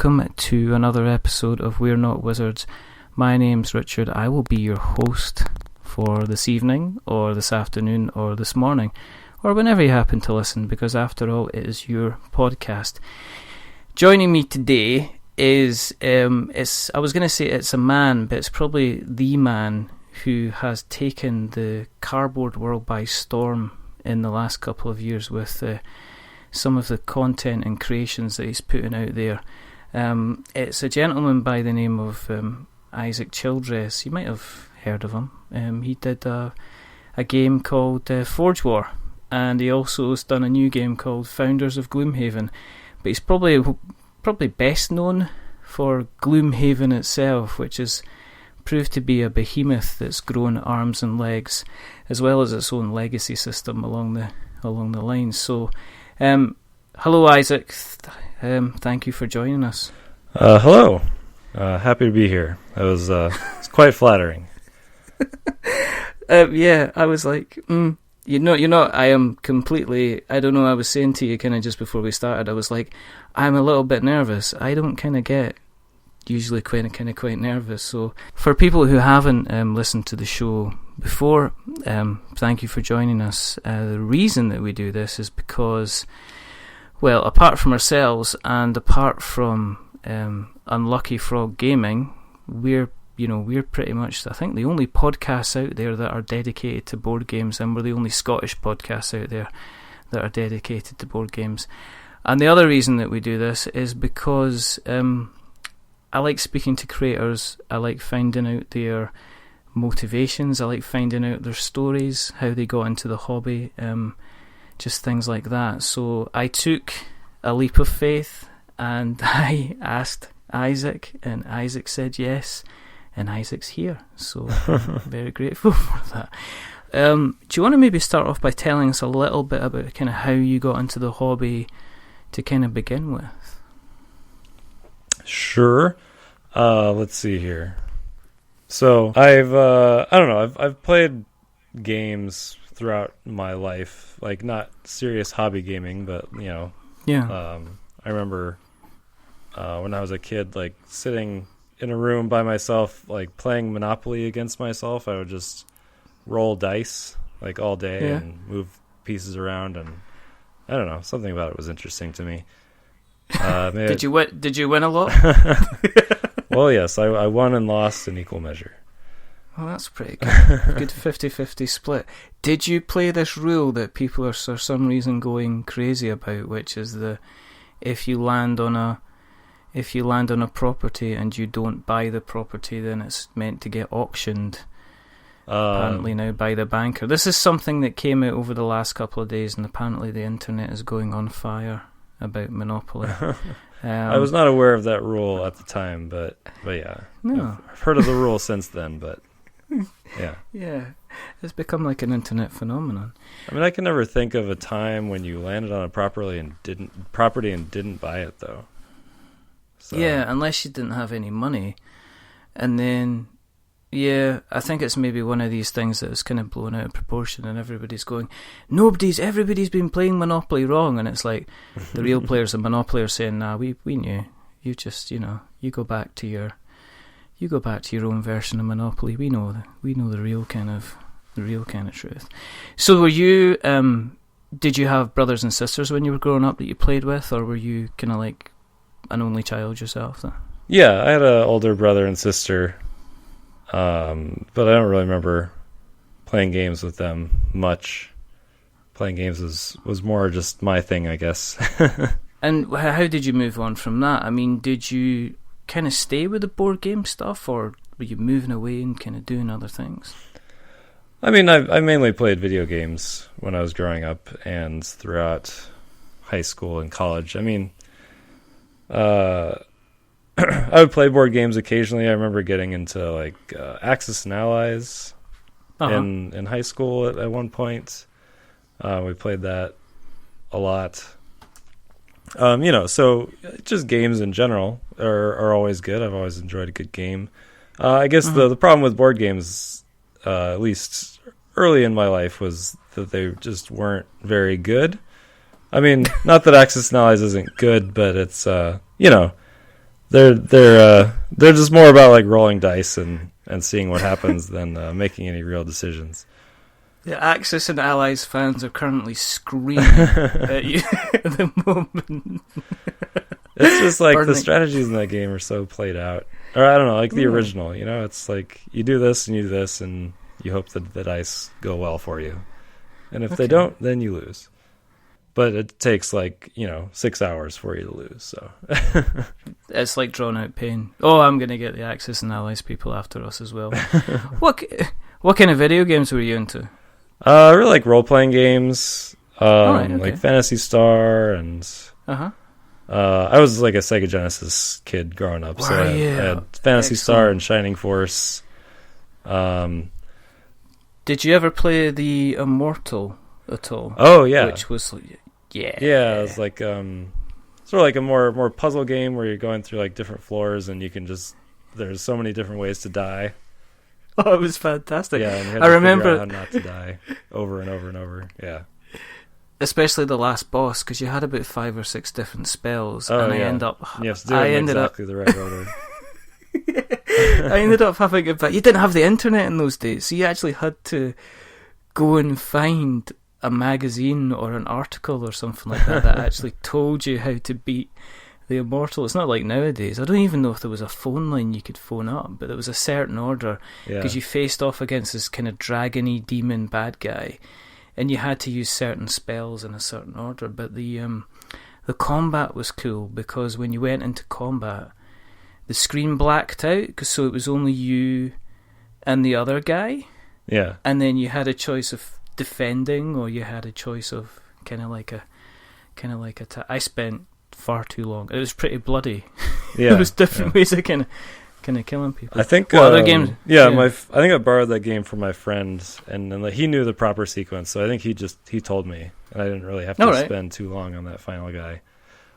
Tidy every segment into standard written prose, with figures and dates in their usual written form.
welcome to another episode of We're Not Wizards. My name's Richard. I will be your host for this evening, or this afternoon, or this morning, or whenever you happen to listen, because after all, it is your podcast. Joining me today is, I was going to say it's a man, but it's probably the man who has taken the cardboard world by storm in the last couple of years with some of the content and creations that he's putting out there. It's a gentleman by the name of Isaac Childres. You might have heard of him. He did a game called Forge War, and he also has done a new game called Founders of Gloomhaven. But he's probably best known for Gloomhaven itself, which has proved to be a behemoth that's grown arms and legs, as well as its own legacy system along the lines. So, hello, Isaac. Thank you for joining us. Hello. Happy to be here. It's quite flattering. Yeah, I was like, I am completely, I don't know, I was saying to you kind of just before we started, I was like, I'm a little bit nervous. I don't kind of get usually quite nervous. So for people who haven't listened to the show before, thank you for joining us. The reason that we do this is because, well, apart from ourselves and apart from Unlucky Frog Gaming, we're pretty much, I think, the only podcasts out there that are dedicated to board games, and we're the only Scottish podcasts out there that are dedicated to board games. And the other reason that we do this is because I like speaking to creators. I like finding out their motivations. I like finding out their stories, how they got into the hobby, just things like that. So I took a leap of faith and I asked Isaac, and Isaac said yes, and Isaac's here. So I'm very grateful for that. Do you want to maybe start off by telling us a little bit about kind of how you got into the hobby to kind of begin with? Sure. Let's see here. So I've played games throughout my life, like not serious hobby gaming, but I remember when I was a kid, like sitting in a room by myself, like playing Monopoly against myself. I would just roll dice like all day and move pieces around, and I don't know, something about it was interesting to me. Did you win a lot? Well, yes, I won and lost in equal measure. Well, that's pretty good. Good 50-50 split. Did you play this rule that people are for some reason going crazy about, which is if you land on a property and you don't buy the property, then it's meant to get auctioned? Apparently now by the banker. This is something that came out over the last couple of days, and apparently the internet is going on fire about Monopoly. I was not aware of that rule at the time, but yeah, no. I've heard of the rule since then. But yeah, it's become like an internet phenomenon. I mean, I can never think of a time when you landed on a property and didn't buy it, though. So. Yeah, unless you didn't have any money, and then. Yeah, I think it's maybe one of these things that is kind of blown out of proportion, and everybody's going, everybody's been playing Monopoly wrong, and it's like the real players of Monopoly are saying, nah, we knew. You just, you go back to your own version of Monopoly. We know the real kind of truth. So were you? Did you have brothers and sisters when you were growing up that you played with, or were you kind of like an only child yourself? Then? Yeah, I had an older brother and sister. But I don't really remember playing games with them much. Playing games was more just my thing, I guess. And how did you move on from that? I mean, did you kind of stay with the board game stuff, or were you moving away and kind of doing other things? I mean, I mainly played video games when I was growing up and throughout high school and college. I mean, I would play board games occasionally. I remember getting into like Axis and Allies in high school at one point. We played that a lot. So just games in general are always good. I've always enjoyed a good game. I guess the problem with board games, at least early in my life, was that they just weren't very good. I mean, not that Axis and Allies isn't good, but it's they're just more about like rolling dice and seeing what happens than making any real decisions. The Axis and Allies fans are currently screaming at you at the moment. It's just like the strategies in that game are so played out. Or I don't know, like the original, you know, it's like you do this and you do this and you hope that the dice go well for you. And if they don't, then you lose. But it takes 6 hours for you to lose, so. It's like drawn out pain. Oh, I'm going to get the Axis and Allies people after us as well. What kind of video games were you into? I really like role-playing games, okay. like Phantasy Star, and I was like a Sega Genesis kid growing up, so I had Phantasy Star and Shining Force. Did you ever play the Immortal at all? Oh, yeah. Which was, Yeah, it was like sort of like a more puzzle game where you're going through like different floors and you can there's so many different ways to die. Oh, it was fantastic. Yeah, and you had I to remember figure out how not to die over and over and over. Yeah. Especially the last boss, because you had about 5 or 6 different spells, and I ended up... You have to do it in exactly the right order. I ended up having a bit... You didn't have the internet in those days, so you actually had to go and find a magazine or an article or something like that actually told you how to beat the Immortal. It's not like nowadays. I don't even know if there was a phone line you could phone up, but there was a certain order, because you faced off against this kind of dragon-y demon bad guy, and you had to use certain spells in a certain order. But the combat was cool, because when you went into combat, the screen blacked out, so it was only you and the other guy. Yeah. And then you had a choice of defending, or you had a choice of kind of like a I spent far too long. It was pretty bloody. Yeah. There was different ways of kind of killing people. I think other games. Yeah, I think I borrowed that game from my friend, and then he knew the proper sequence, so I think he told me, and I didn't really have to spend too long on that final guy.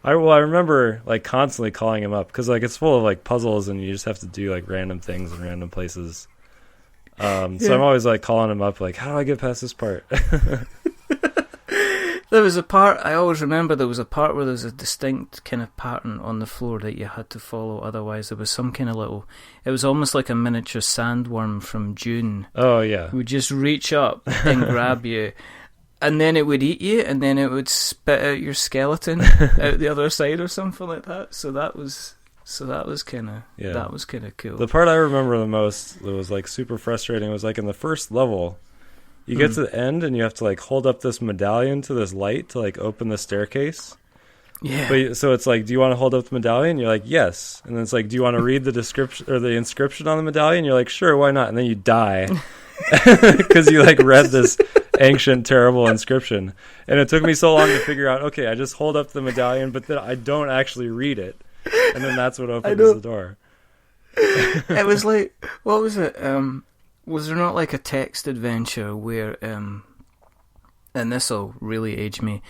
I remember like constantly calling him up, because like it's full of like puzzles and you just have to do like random things in random places. So I'm always like calling him up, like, how do I get past this part? There was a part, I always remember there was a part where there was a distinct kind of pattern on the floor that you had to follow, otherwise there was some kind of it was almost like a miniature sandworm from Dune. Oh, yeah. It would just reach up and grab you, and then it would eat you, and then it would spit out your skeleton out the other side or something like that. So that was kind of cool. The part I remember the most that was like super frustrating was like in the first level, you get to the end and you have to like hold up this medallion to this light to like open the staircase. Yeah. So it's like, do you want to hold up the medallion? You're like, yes. And then it's like, do you want to read the description or the inscription on the medallion? You're like, sure, why not? And then you die because you like read this ancient, terrible inscription. And it took me so long to figure out, okay, I just hold up the medallion, but then I don't actually read it. And then that's what opens the door. It was like, what was it? Was there not like a text adventure where, and this'll really age me,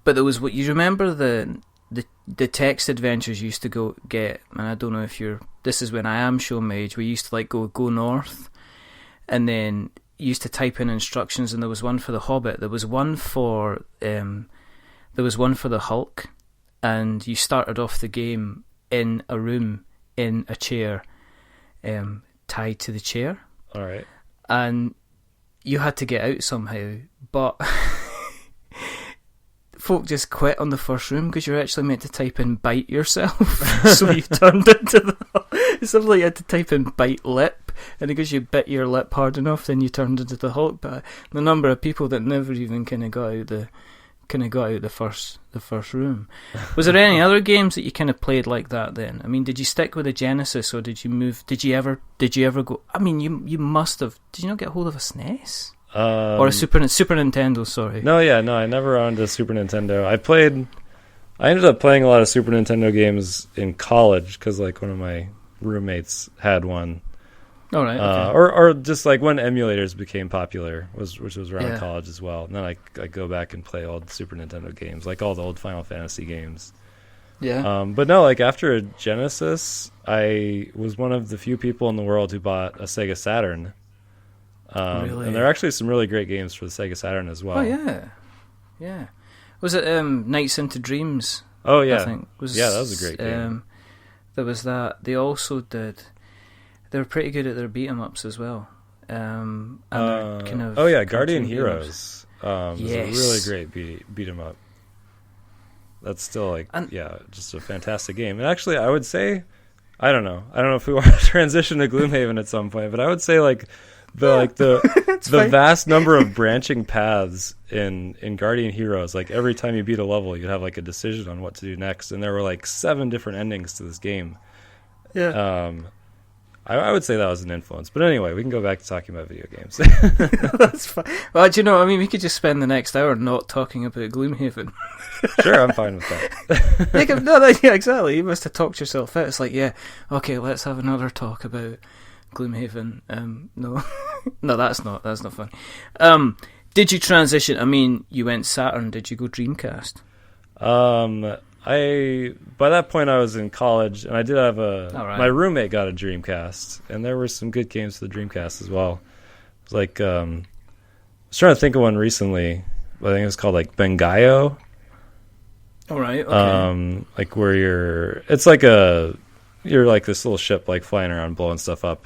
but there was, what you remember the text adventures you used to get, and I don't know if this is when I am showing my age, we used to like go north, and then you used to type in instructions, and there was one for the Hobbit, there was one for the Hulk, and you started off the game in a room, in a chair, tied to the chair. All right. And you had to get out somehow, but folk just quit on the first room because you're actually meant to type in bite yourself. So you turned into it's something like you had to type in bite lip, and because you bit your lip hard enough, then you turned into the Hulk. But the number of people that never even kind of got out the first room. Was there any other games that you kind of played like that then? I mean, did you stick with a Genesis, or did you move? Did you ever go? I mean, you must have. Did you not get hold of a SNES or a Super Nintendo? Sorry. No, I never owned a Super Nintendo. I ended up playing a lot of Super Nintendo games in college because like one of my roommates had one. All right. Okay. Or just like when emulators became popular, which was around college as well. And then I go back and play old Super Nintendo games, like all the old Final Fantasy games. Yeah. But no, like after a Genesis, I was one of the few people in the world who bought a Sega Saturn. Really? And there are actually some really great games for the Sega Saturn as well. Oh yeah, yeah. Was it Nights into Dreams? Oh yeah, I think that was a great game. There was that. They also did. They were pretty good at their beat 'em ups as well. And their kind of Guardian cartoon Heroes. Yes. Is a really great beat 'em up. That's still just a fantastic game. And actually, I would say, I don't know if we want to transition to Gloomhaven at some point, but I would say the vast number of branching paths in Guardian Heroes. Like every time you beat a level, you'd have like a decision on what to do next, and there were like 7 different endings to this game. Yeah. I would say that was an influence. But anyway, we can go back to talking about video games. That's fine. Well, do you know, I mean, we could just spend the next hour not talking about Gloomhaven. Sure, I'm fine with that. Yeah, exactly. You must have talked yourself out. It's like, yeah, okay, let's have another talk about Gloomhaven. No, no, that's not fun. Did you transition? I mean, you went Saturn. Did you go Dreamcast? By that point I was in college, and I did have right. My roommate got a Dreamcast, and there were some good games for the Dreamcast as well. It was like I was trying to think of one recently. I think it was called like Bengayo. All right. Okay. Like where you're like this little ship like flying around blowing stuff up,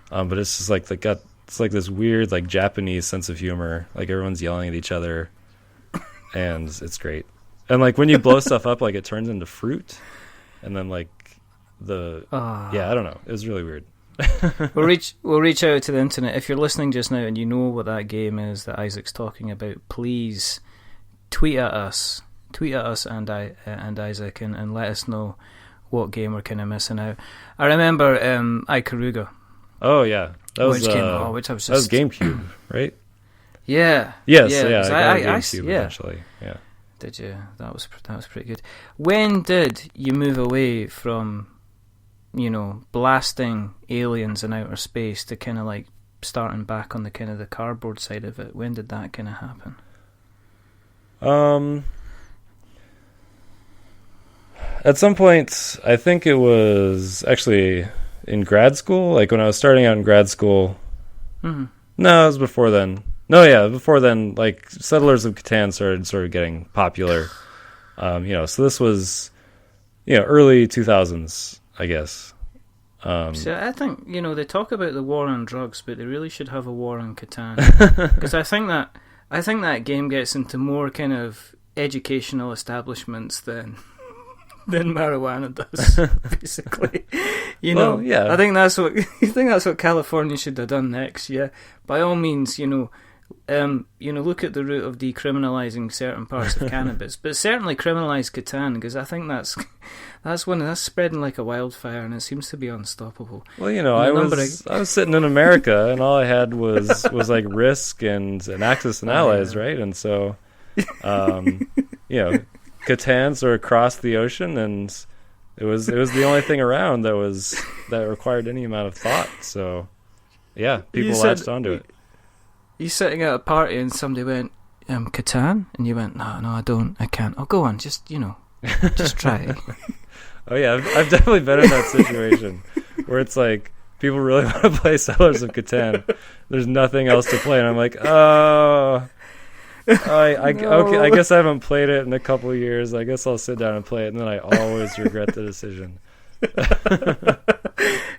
but it's just like it's like this weird like Japanese sense of humor. Like everyone's yelling at each other, and it's great. And like when you blow stuff up, like it turns into fruit, and then like I don't know. It was really weird. We'll reach out to the internet. If you're listening just now and you know what that game is that Isaac's talking about, please tweet at us and Isaac and let us know what game we're kind of missing out. I remember Ikaruga. Oh yeah, that was GameCube, right? Yeah. Yes. Yeah. I got a GameCube yeah. eventually. Yeah. Did you? That was pretty good. When did you move away from, blasting aliens in outer space to kind of like starting back on the kind of the cardboard side of it? When did that kind of happen? At some point, I think it was actually in grad school. Like when I was starting out in grad school. Mm-hmm. No, it was before then. No, yeah, before then, like Settlers of Catan started sort of getting popular. So this was, early 2000s, I guess. So I think they talk about the war on drugs, but they really should have a war on Catan, because I think that game gets into more kind of educational establishments than marijuana does, basically. Well, yeah. I think that's what California should have done next. Yeah, by all means, look at the route of decriminalizing certain parts of cannabis, but certainly criminalize Catan, because I think that's spreading like a wildfire, and it seems to be unstoppable. Well, I was sitting in America, and all I had was like Risk and Axis and Allies, right? And so, Catan sort of crossed the ocean, and it was the only thing around that required any amount of thought. So, yeah, people latched onto it. You sitting at a party and somebody went, Catan? And you went, no, I can't. Oh, go on, just try it. Oh yeah, I've definitely been in that situation where it's like people really want to play Settlers of Catan. There's nothing else to play, and I'm like, oh, okay, I guess I haven't played it in a couple of years. I guess I'll sit down and play it, and then I always regret the decision.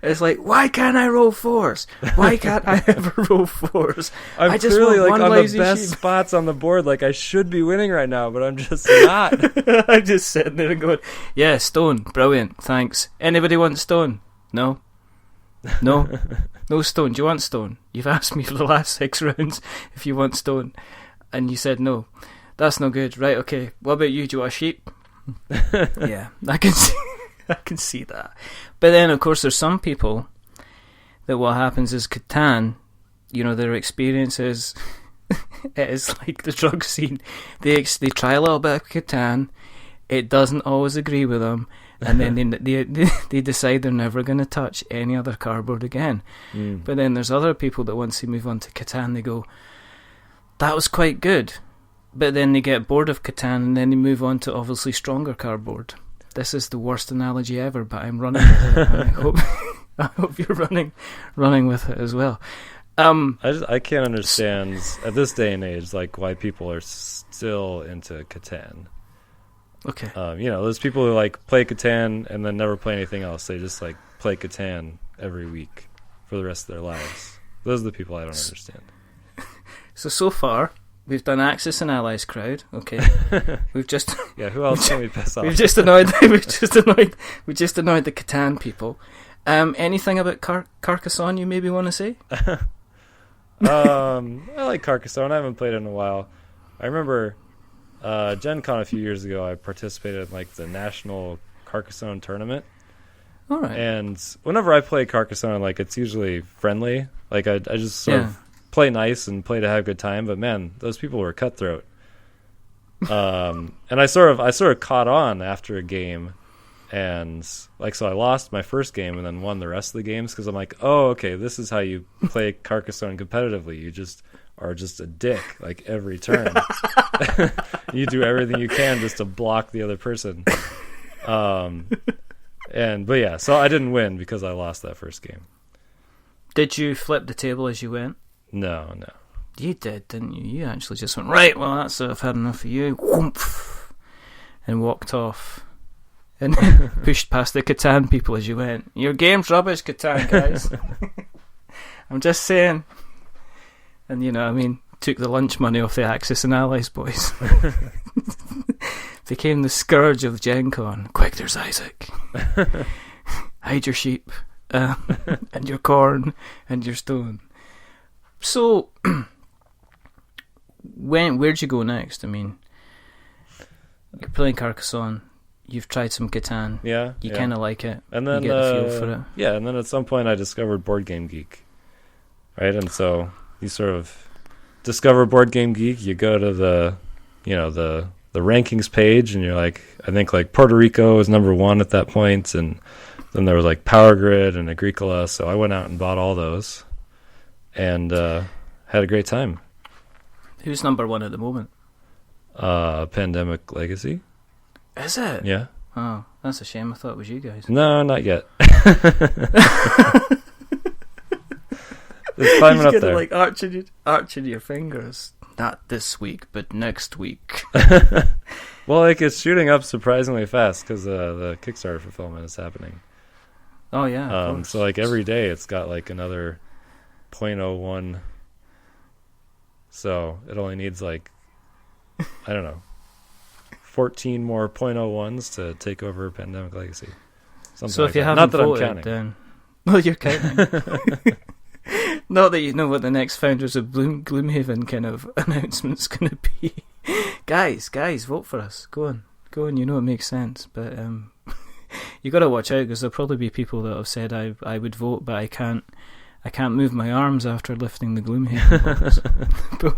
It's like, why can't I roll 4s? Why can't I ever roll 4s? I just clearly like on the best spots on the board. Like I should be winning right now, but I'm just not. I'm just sitting there and going, yeah, stone, brilliant, thanks. Anybody want stone? No stone. Do you want stone? You've asked me for the last 6 rounds if you want stone, and you said no. That's no good. Right, okay, what about you? Do you want a sheep? Yeah, I can see that. But then, of course, there's some people that what happens is Catan, their experience is it is like the drug scene. They try a little bit of Catan, it doesn't always agree with them, and then they decide they're never going to touch any other cardboard again. But then there's other people that once they move on to Catan, they go, that was quite good. But then they get bored of Catan, and then they move on to obviously stronger cardboard. This is the worst analogy ever, but I'm running with it. And I hope you're running with it as well. I can't understand at this day and age like why people are still into Catan. Okay. Those people who like play Catan and then never play anything else. They just like play Catan every week for the rest of their lives. Those are the people I don't understand. So far, we've done Axis and Allies crowd. Okay. We've just who else can we piss off? we just annoyed the Catan people. Anything about Carcassonne you maybe want to say? I like Carcassonne. I haven't played it in a while. I remember Gen Con a few years ago. I participated in like the national Carcassonne tournament. All right. And whenever I play Carcassonne, like it's usually friendly. Like I just sort of play nice and play to have a good time. But man, those people were cutthroat. And I sort of caught on after a game, and like so I lost my first game and then won the rest of the games because I'm like, oh, okay, this is how you play Carcassonne competitively. You just are just a dick like every turn. You do everything you can just to block the other person. But yeah, so I didn't win because I lost that first game. Did you flip the table as you went? No. You did, didn't you? You actually just went, right, well, that's it, I've had enough of you. Whoomph, and walked off. And pushed past the Catan people as you went. Your game's rubbish, Catan, guys. I'm just saying. And, took the lunch money off the Axis and Allies boys. Became the scourge of Gen Con. Quick, there's Isaac. Hide your sheep, and your corn, and your stone. So, where'd you go next? I mean, you're playing Carcassonne. You've tried some Catan. Yeah. You kind of like it. And then you get the feel for it. Yeah, and then at some point I discovered Board Game Geek. Right? And so you sort of discover Board Game Geek, you go to the rankings page, and you're like, I think like Puerto Rico was number 1 at that point, and then there was like Power Grid and Agricola, so I went out and bought all those and had a great time. Who's number 1 at the moment? Pandemic Legacy. Is it? Yeah. Oh, that's a shame. I thought it was you guys. No, not yet. It's climbing up there. Like arching your fingers. Not this week, but next week. Well, like it's shooting up surprisingly fast because the Kickstarter fulfillment is happening. Oh yeah. So like every day it's got like another 0.01. So it only needs like, I don't know, 14 more 0.01s to take over Pandemic Legacy. Something so like if you that. haven't Not that voted, I'm counting. then well, you're counting. Not that you know what the next Founders of Gloomhaven kind of announcement's going to be. Guys, vote for us. Go on. You know it makes sense, but you got to watch out because there'll probably be people that have said I would vote, but I can't move my arms after lifting the Gloomhaven box. But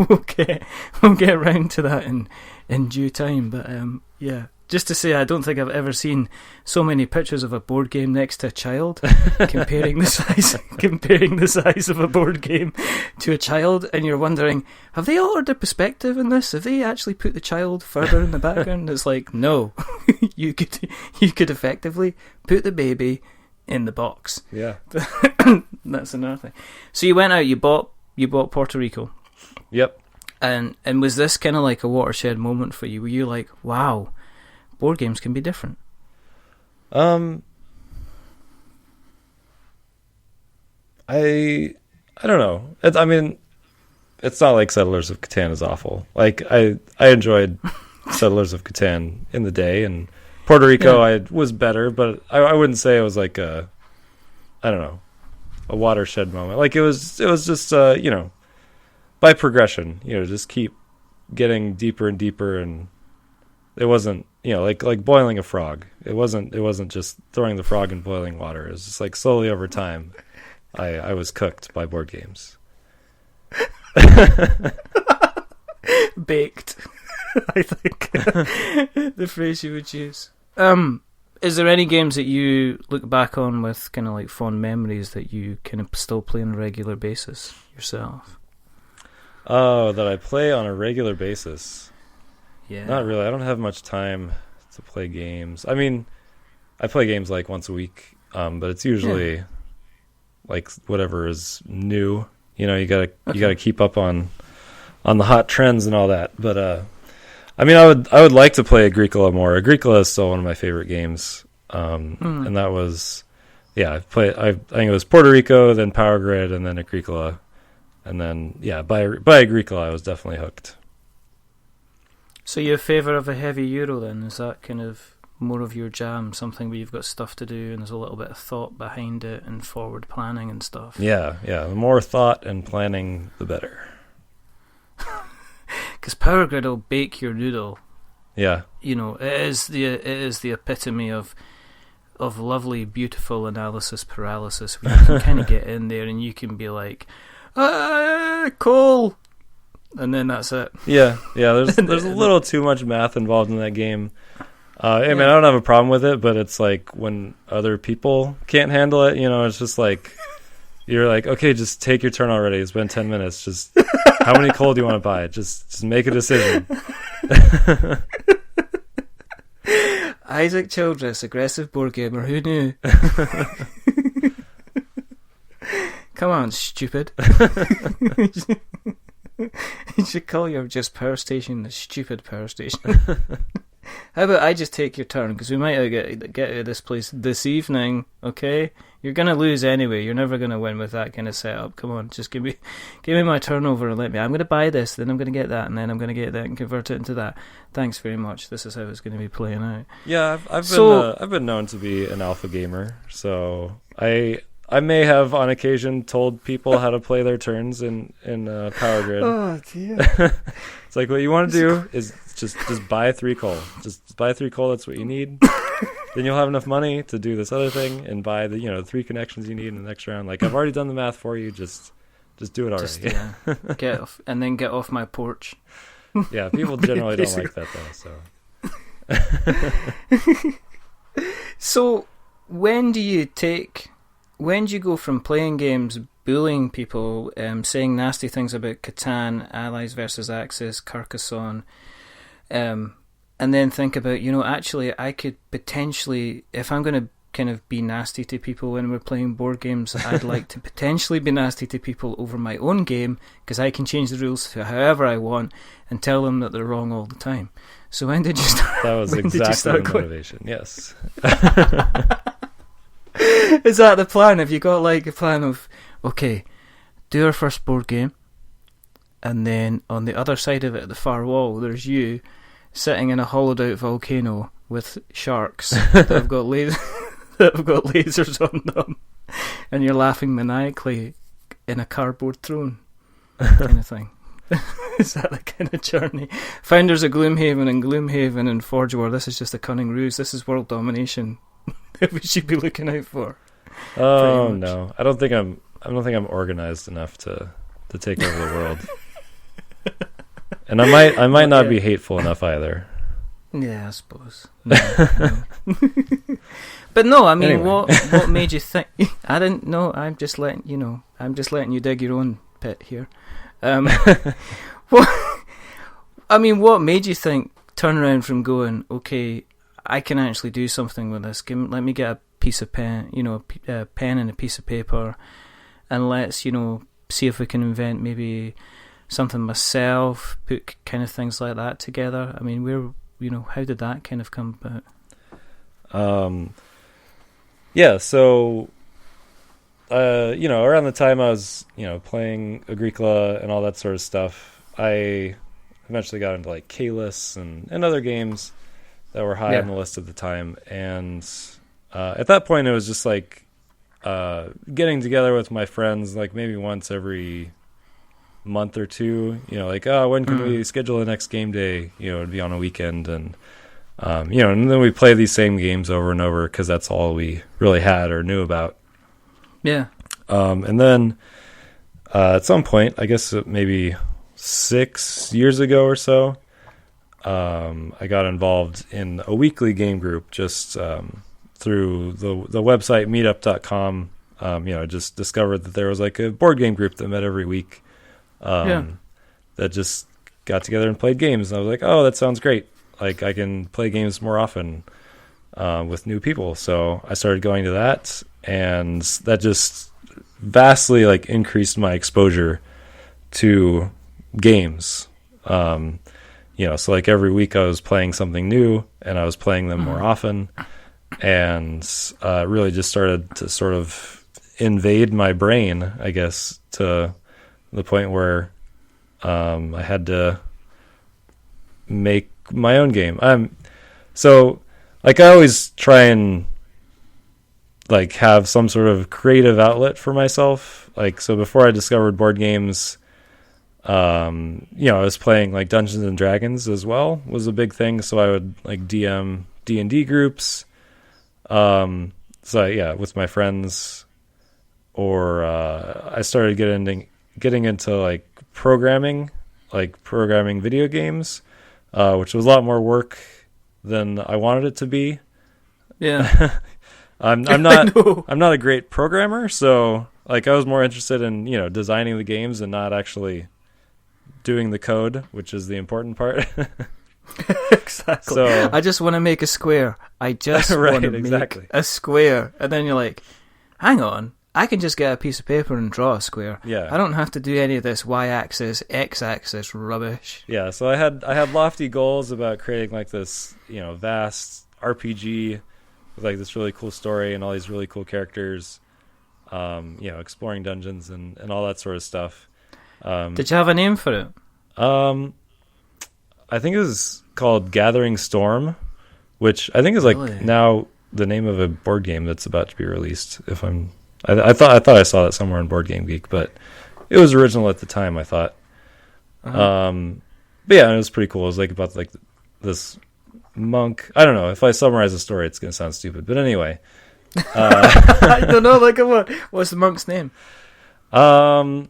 we'll get around to that in due time. But yeah, just to say, I don't think I've ever seen so many pictures of a board game next to a child, comparing the size of a board game to a child, and you're wondering, have they altered their perspective in this? Have they actually put the child further in the background? It's like, no, you could effectively put the baby in the box. Yeah. That's another thing. So you went out, you bought Puerto Rico. Yep. And was this kind of like a watershed moment for you? Were you like, wow, board games can be different? I don't know. It's not like Settlers of Catan is awful. Like I enjoyed Settlers of Catan in the day, and Puerto Rico I was better, but I wouldn't say it was like a watershed moment. Like it was just by progression, just keep getting deeper and deeper, and it wasn't like boiling a frog. It wasn't just throwing the frog in boiling water. It was just like slowly over time I was cooked by board games. Baked. I think the phrase you would use. Is there any games that you look back on with kind of like fond memories that you kind of still play on a regular basis yourself? Oh, that I play on a regular basis? Yeah. Not really. I don't have much time to play games. I mean, I play games like once a week, but it's usually like whatever is new. You gotta keep up on the hot trends and all that. But I mean, I would like to play Agricola more. Agricola is still one of my favorite games. And that was, I think it was Puerto Rico, then Power Grid, and then Agricola. And then, by Agricola, I was definitely hooked. So you're a favour of a heavy Euro then? Is that kind of more of your jam, something where you've got stuff to do and there's a little bit of thought behind it and forward planning and stuff? Yeah. The more thought and planning, the better. Because Power Grid will bake your noodle. Yeah. It is the epitome of lovely, beautiful analysis paralysis, where you can kind of get in there and you can be like, coal, and then that's it. Yeah. There's a little too much math involved in that game. I mean, I don't have a problem with it, but it's like when other people can't handle it. It's just like you're like, okay, just take your turn already. It's been 10 minutes. Just how many coal do you want to buy? Just make a decision. Isaac Childres, aggressive board gamer. Who knew? Come on, stupid. You should call your just power station the stupid power station. How about I just take your turn, because we might get out of this place this evening, okay? You're going to lose anyway. You're never going to win with that kind of setup. Come on, just give me my turnover and I'm going to buy this, then I'm going to get that, and then I'm going to get that and convert it into that. Thanks very much. This is how it's going to be playing out. Yeah, I've been known to be an alpha gamer, so I may have on occasion told people how to play their turns in Power Grid. Oh dear. It's like, what you want to do is just buy 3 coal. Just buy 3 coal, that's what you need. Then you'll have enough money to do this other thing and buy the 3 connections you need in the next round. Like, I've already done the math for you, just do it already. Get off, and then get off my porch. Yeah, people generally don't like that though, so. So when do you go from playing games, bullying people, saying nasty things about Catan, Allies versus Axis, Carcassonne, and then think about, actually I could potentially, if I'm going to kind of be nasty to people when we're playing board games, I'd like to potentially be nasty to people over my own game, because I can change the rules to however I want and tell them that they're wrong all the time. So when did you start? That was exactly the motivation, yes. Is that the plan? Have you got like a plan of, okay, do our first board game, and then on the other side of it, at the far wall, there's you sitting in a hollowed out volcano with sharks that have got lasers on them, and you're laughing maniacally in a cardboard throne, kind of thing. Is that the kind of journey? Founders of Gloomhaven and Forge War. This is just a cunning ruse. This is world domination that we should be looking out for. Oh no, I don't think I'm organized enough to take over the world. And I might not be hateful enough either. Yeah, I suppose. No. But no, I mean, anyway. What made you think? I didn't know. I'm just letting you dig your own pit here. What made you turn around from going, okay, I can actually do something with this. Let me get a piece of pen, a pen and a piece of paper, and let's, see if we can invent maybe something myself, put kind of things like that together. I mean, how did that kind of come about? So, around the time I was, playing Agricola and all that sort of stuff, I eventually got into like Kalis and other games that were high on the list at the time. And at that point, it was just like getting together with my friends, like maybe once every month or two, when can we schedule the next game day? It'd be on a weekend, and and then we play these same games over and over because that's all we really had or knew about. Yeah. And then at some point, I guess maybe 6 years ago or so, I got involved in a weekly game group just through the website meetup.com. Just discovered that there was like a board game group that met every week that just got together and played games. And I was like, oh, that sounds great. Like, I can play games more often with new people. So I started going to that, and that just vastly increased my exposure to games. so like every week I was playing something new, and I was playing them more often, and really just started to sort of invade my brain, I guess, to the point where I had to make my own game. So like I always try and like have some sort of creative outlet for myself. Like, so before I discovered board games, I was playing like Dungeons and Dragons as well, was a big thing. So I would like DM D&D groups. With my friends, or I started getting into like programming video games, which was a lot more work than I wanted it to be. Yeah. I'm not a great programmer, so like I was more interested in, designing the games and not actually doing the code, which is the important part. Exactly. So, I just want to make a square. I just want to make a square. And then you're like, hang on, I can just get a piece of paper and draw a square. Yeah. I don't have to do any of this y-axis, x-axis rubbish. Yeah, so I had lofty goals about creating like this, vast RPG with like this really cool story and all these really cool characters, exploring dungeons and all that sort of stuff. Did you have a name for it? I think it was called Gathering Storm, which I think is like now the name of a board game that's about to be released. I thought I saw that somewhere in Board Game Geek, but it was original at the time, I thought. Uh-huh. But yeah, it was pretty cool. It was like about like this monk. I don't know if I summarize the story, it's gonna sound stupid, but anyway. I don't know. Like, what's the monk's name? Stormbringer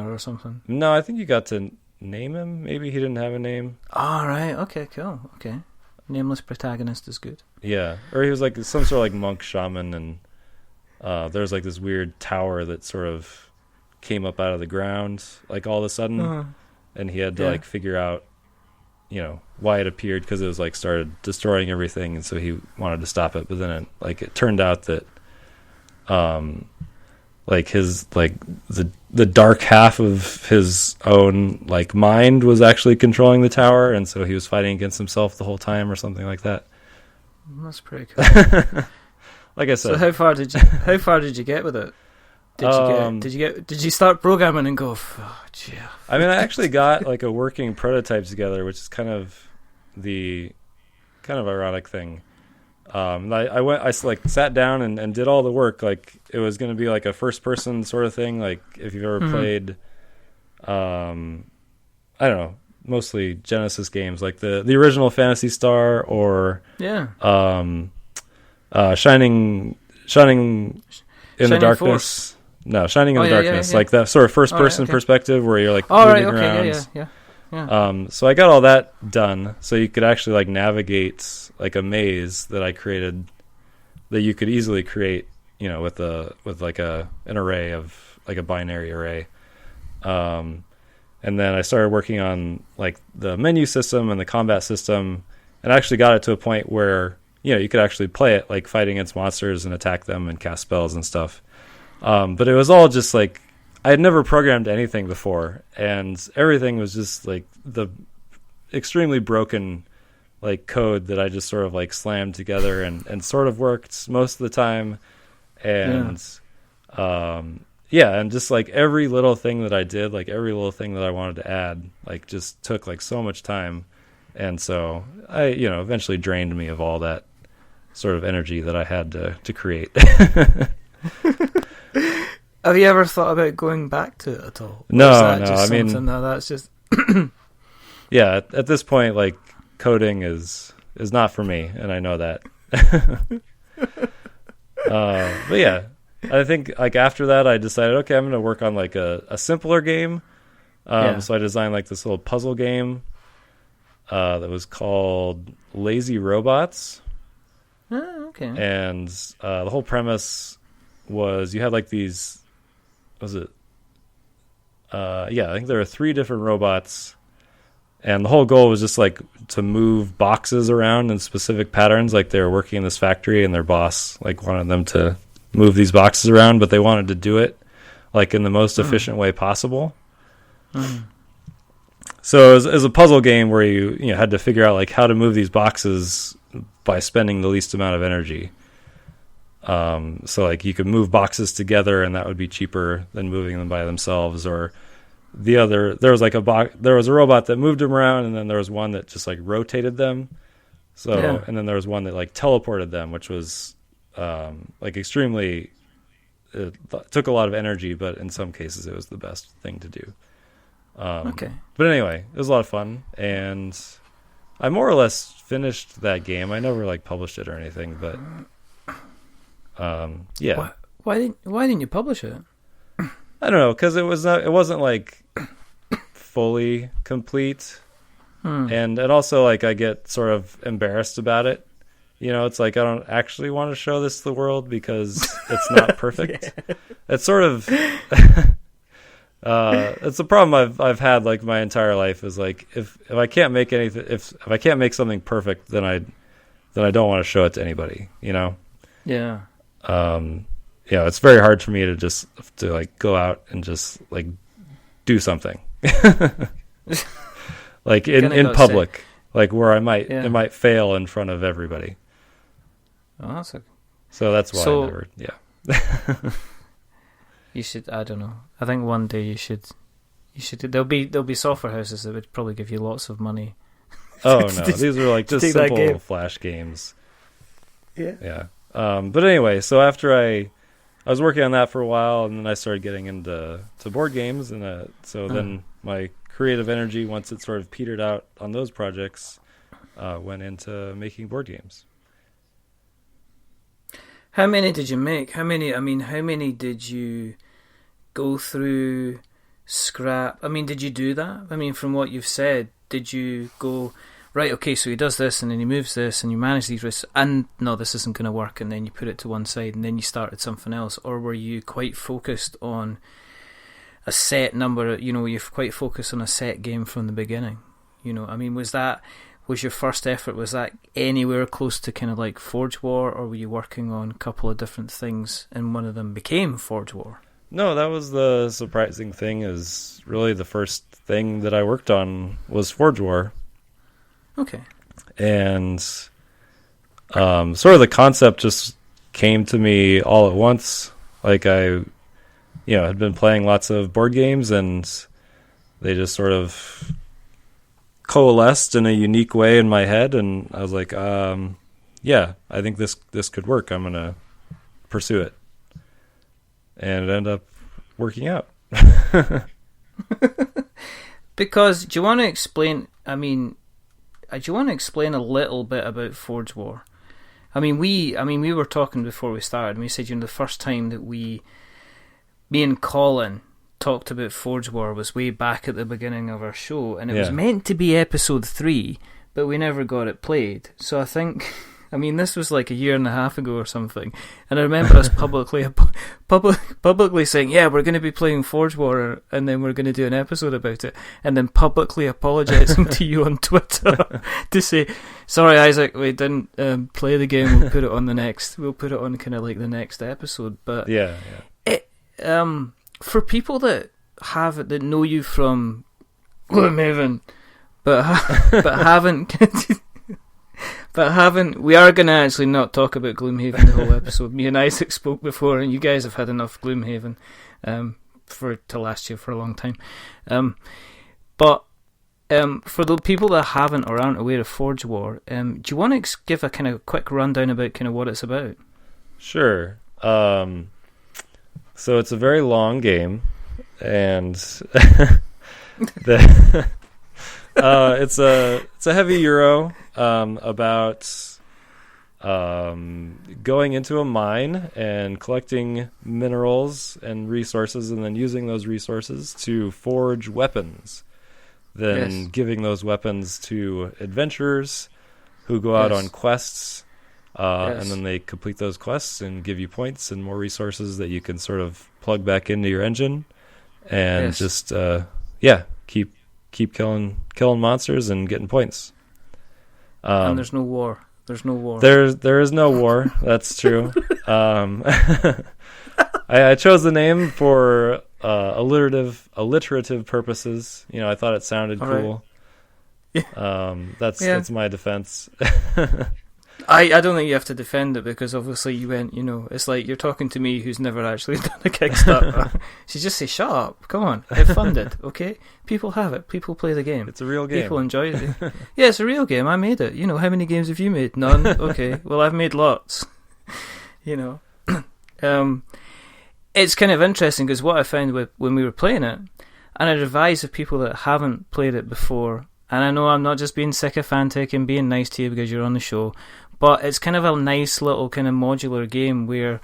or something. No, I think you got to name him. Maybe he didn't have a name. All right. Okay. Cool. Okay. Nameless protagonist is good. Yeah, or he was like some sort of like monk shaman, and there's like this weird tower that sort of came up out of the ground, like all of a sudden, and he had to like figure out, why it appeared, because it was like started destroying everything, and so he wanted to stop it. But then it turned out that, like his like the dark half of his own like mind was actually controlling the tower, and so he was fighting against himself the whole time, or something like that. That's pretty cool. Like I said, so how far did you get with it? Did you start programming and go, oh, gee. I mean, I actually got like a working prototype together, which is kind of the ironic thing. I sat down and did all the work. Like it was going to be like a first person sort of thing. Like if you've ever played, I don't know, mostly Genesis games, like the original Phantasy Star, or Shining in the Darkness. Force. No, Shining in the Darkness, like that sort of first person perspective where you're like moving around. Yeah. So I got all that done, so you could actually like navigate like a maze that I created, that you could easily create, with like an array of like a binary array. And then I started working on like the menu system and the combat system, and actually got it to a point where you could actually play it, like fight against monsters and attack them and cast spells and stuff. But it was all just like, I had never programmed anything before, and everything was just like the extremely broken like code that I just sort of like slammed together and sort of worked most of the time. And and just like every little thing that I did, like every little thing that I wanted to add, like just took like so much time. And so I, eventually drained me of all that sort of energy that I had to create. Have you ever thought about going back to it at all? No. I mean, that's just yeah. At this point, like coding is not for me, and I know that. But yeah, I think like after that, I decided, okay, I'm going to work on like a simpler game. So I designed like this little puzzle game that was called Lazy Robots. Oh, okay. And the whole premise was you had like these. I think there were 3 different robots, and the whole goal was just like to move boxes around in specific patterns. Like they were working in this factory, and their boss like wanted them to move these boxes around, but they wanted to do it like in the most efficient way possible. So it was a puzzle game where you had to figure out like how to move these boxes by spending the least amount of energy. So like you could move boxes together, and that would be cheaper than moving them by themselves. Or there was a robot that moved them around, and then there was one that just like rotated them. So and then there was one that like teleported them, which was like extremely. It took a lot of energy, but in some cases it was the best thing to do. But anyway, it was a lot of fun, and I more or less finished that game. I never like published it or anything, but yeah. Why didn't you publish it? I don't know, because it wasn't like fully complete, and also like I get sort of embarrassed about it. It's like I don't actually want to show this to the world because it's not perfect. It's sort of it's a problem I've had like my entire life, is like if I can't make anything, if I can't make something perfect, then I don't want to show it to anybody. Yeah. It's very hard for me to like go out and just like do something like in public, like where it might fail in front of everybody. Oh, so that's why I never. Yeah. You should. I don't know. I think one day you should. There'll be software houses that would probably give you lots of money. Oh no, these are like just simple Flash games. Yeah. Yeah. But anyway, so after I was working on that for a while, and then I started getting into board games, and so then my creative energy, once it sort of petered out on those projects, went into making board games. How many did you make? How many did you go through, scrap? Did you do that? From what you've said, did you go, right, okay, so he does this, and then he moves this, and you manage these risks, and no, this isn't going to work, and then you put it to one side, and then you started something else? Or were you quite focused on a set number, you're quite focused on a set game from the beginning? Was your first effort, was that anywhere close to kind of like Forge War, or were you working on a couple of different things and one of them became Forge War? No, that was the surprising thing, is really the first thing that I worked on was Forge War. Okay. And sort of the concept just came to me all at once. Like I had been playing lots of board games, and they just sort of coalesced in a unique way in my head, and I was like, yeah, I think this could work. I'm gonna pursue it, and it ended up working out. Because do you want to explain? Do you want to explain a little bit about Forge War? We were talking before we started, and we said the first time that me and Colin talked about Forge War was way back at the beginning of our show, and it was meant to be episode 3, but we never got it played. So I think, this was like a year and a half ago or something, and I remember us publicly saying, yeah, we're going to be playing Forge War, and then we're going to do an episode about it, and then publicly apologising to you on Twitter to say, sorry Isaac, we didn't play the game, we'll put it on kind of like the next episode. But for people that know you from Gloomhaven, but haven't, we are going to actually not talk about Gloomhaven the whole episode. Me and Isaac spoke before, and you guys have had enough Gloomhaven to last you for a long time. But for the people that haven't or aren't aware of Forge War, do you want to give a kind of quick rundown about kind of what it's about? Sure. So it's a very long game, and it's a heavy Euro about going into a mine and collecting minerals and resources, and then using those resources to forge weapons. Then giving those weapons to adventurers who go out on quests. And then they complete those quests and give you points and more resources that you can sort of plug back into your engine, and just keep killing monsters and getting points. And there's no war. There is no war. That's true. I chose the name for alliterative purposes. I thought it sounded cool. Right. That's my defense. I don't think you have to defend it, because obviously you went, it's like you're talking to me who's never actually done a Kickstarter. So just say, shut up, come on, get funded, okay? People have it, people play the game. It's a real game. People enjoy it. Yeah, it's a real game, I made it. How many games have you made? None? Okay, well, I've made lots. It's kind of interesting, because what I found when we were playing it, and I'd advise of people that haven't played it before, and I know I'm not just being sycophantic and being nice to you because you're on the show, but it's kind of a nice little kind of modular game where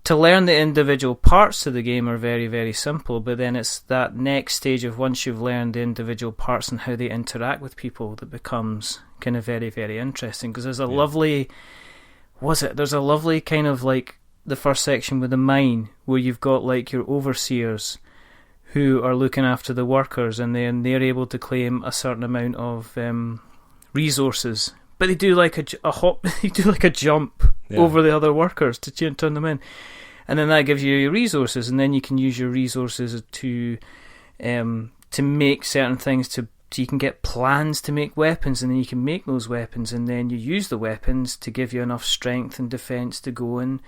to learn the individual parts of the game are very, very simple, but then it's that next stage of once you've learned the individual parts and how they interact with people that becomes kind of very, very interesting, because there's a lovely kind of like the first section with the mine where you've got like your overseers who are looking after the workers, and then they're able to claim a certain amount of resources. But they do like a hop, they do like a jump over the other workers to turn them in, and then that gives you your resources, and then you can use your resources to make certain things. So you can get plans to make weapons, and then you can make those weapons, and then you use the weapons to give you enough strength and defense to go and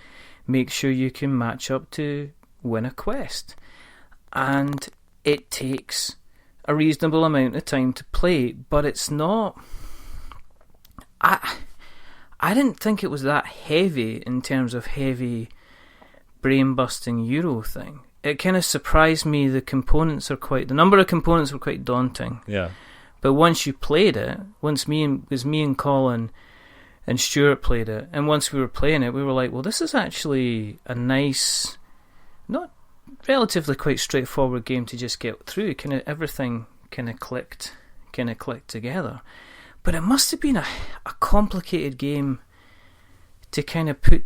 make sure you can match up to win a quest. And it takes a reasonable amount of time to play, but it's not... I didn't think it was that heavy in terms of heavy brain-busting Euro thing. It kind of surprised me. The number of components were quite daunting. Yeah. But once you played it, me and Colin and Stuart played it, and once we were playing it, we were like, well, this is actually a nice, not relatively quite straightforward game to just get through. Everything kind of clicked together. But it must have been a complicated game to kind of put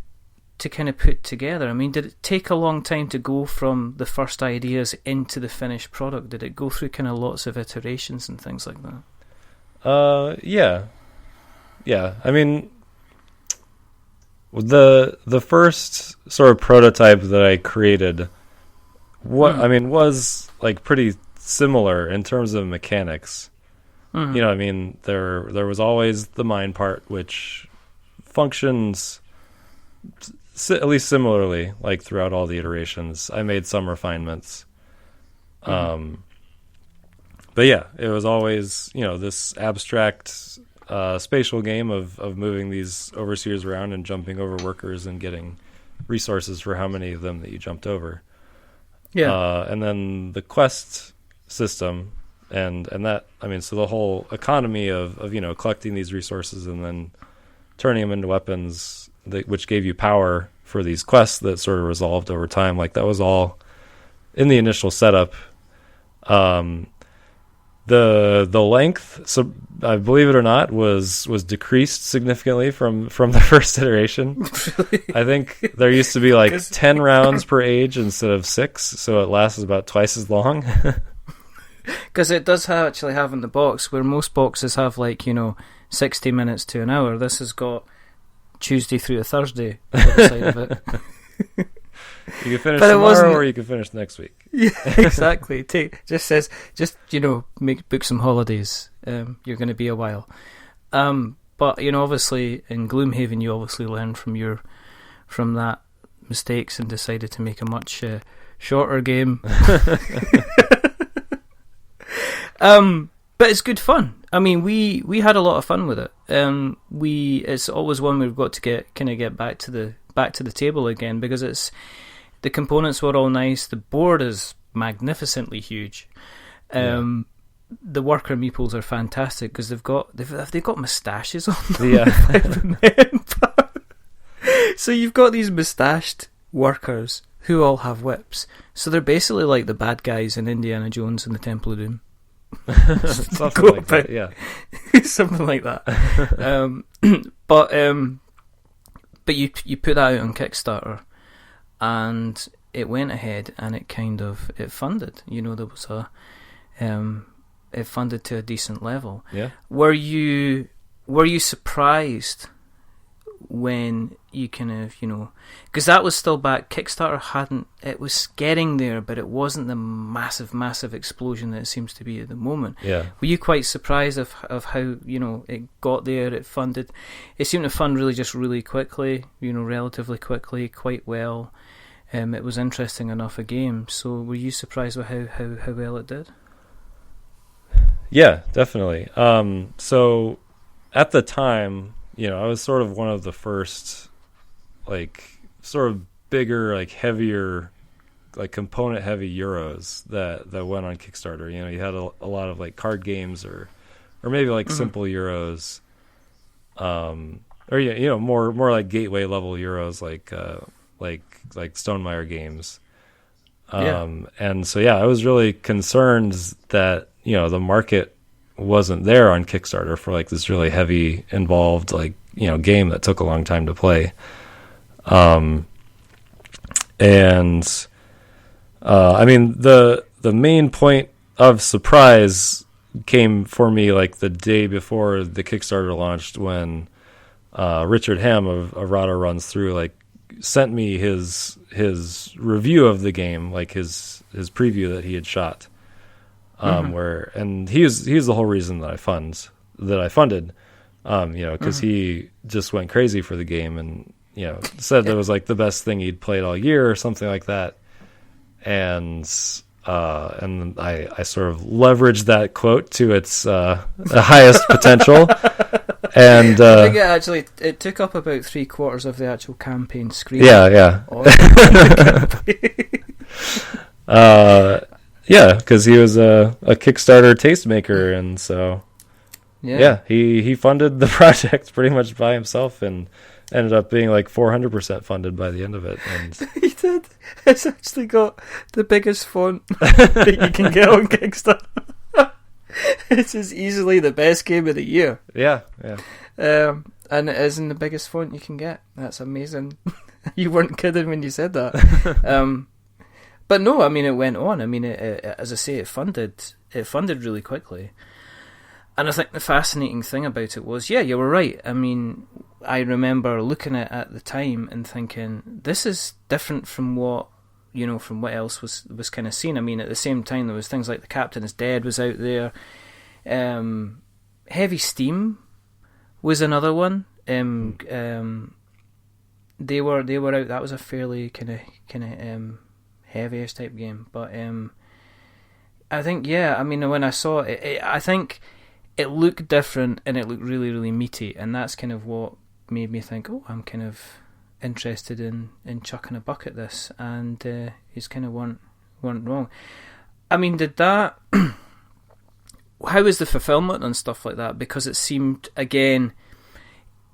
together. I mean, did it take a long time to go from the first ideas into the finished product? Did it go through kind of lots of iterations and things like that? Yeah. I mean, the first sort of prototype that I created, was like pretty similar in terms of mechanics. Mm-hmm. I mean, there was always the mine part, which functions at least similarly, like throughout all the iterations. I made some refinements. Mm-hmm. But yeah, it was always, this abstract spatial game of moving these overseers around and jumping over workers and getting resources for how many of them that you jumped over. Yeah. And then the quest system and that, I mean, so the whole economy of collecting these resources and then turning them into weapons, which gave you power for these quests that sort of resolved over time. Like that was all in the initial setup. The length, so I believe it or not, was decreased significantly from the first iteration. Really? I think there used to be like 10 rounds per age instead of 6, so it lasts about twice as long. Because it does actually have in the box, where most boxes have 60 minutes to an hour. This has got Tuesday through to Thursday on the side of it. You can finish tomorrow or you can finish next week. Yeah, exactly. Book some holidays. You're going to be a while. But obviously in Gloomhaven you obviously learned from that mistakes and decided to make a much shorter game. But it's good fun. I mean, we had a lot of fun with it. It's always one we've got to get back to the table again, because the components were all nice. The board is magnificently huge. The worker meeples are fantastic because they've got moustaches on them. Yeah. If I remember. So you've got these moustached workers who all have whips. So they're basically like the bad guys in Indiana Jones and the Temple of Doom. Something like that, yeah. Something like that. But you put that out on Kickstarter, and it went ahead, and it funded. There was it funded to a decent level. Yeah. Were you surprised when you kind of, because that was still back. Kickstarter it was getting there, but it wasn't the massive explosion that it seems to be at the moment. Yeah. Were you quite surprised of how, it got there, it seemed to fund really quickly, relatively quickly, quite well. It was interesting enough a game. So were you surprised with how well it did? Yeah, definitely. So at the time, I was sort of one of the first, sort of bigger, heavier, component heavy Euros that went on Kickstarter. You had a lot of card games or maybe simple Euros, or more like gateway level Euros like Stonemaier games. And so I was really concerned that the market wasn't there on Kickstarter for this really heavy involved game that took a long time to play. I mean the main point of surprise came for me the day before the Kickstarter launched, when Richard Hamm of Rado Runs Through sent me his review of the game, his preview that he had shot. And he's the whole reason that I funded, because he just went crazy for the game and, said that it was the best thing he'd played all year or something like that. And I sort of leveraged that quote to its highest potential. And I think it took up about 3/4 of the actual campaign screen. Yeah. Yeah, because he was a Kickstarter tastemaker, and so he funded the project pretty much by himself, and ended up being 400% funded by the end of it. And he did. It's actually got the biggest font that you can get on Kickstarter. It's just easily the best game of the year. Yeah. And it is in the biggest font you can get. That's amazing. You weren't kidding when you said that. But no, I mean, it went on. I mean, it, as I say, it funded really quickly. And I think the fascinating thing about it was, you were right. I mean, I remember looking at the time and thinking, this is different from what else was kind of seen. I mean, at the same time, there was things like The Captain is Dead was out there. Heavy Steam was another one. They were out. That was a fairly kind of heavyish type game. But I think, I mean, when I saw it, I think it looked different and it looked really, really meaty, and that's kind of what made me think, I'm kind of interested in chucking a buck at this, and he's kind of weren't wrong. I mean, did that how was the fulfillment and stuff like that? Because it seemed, again,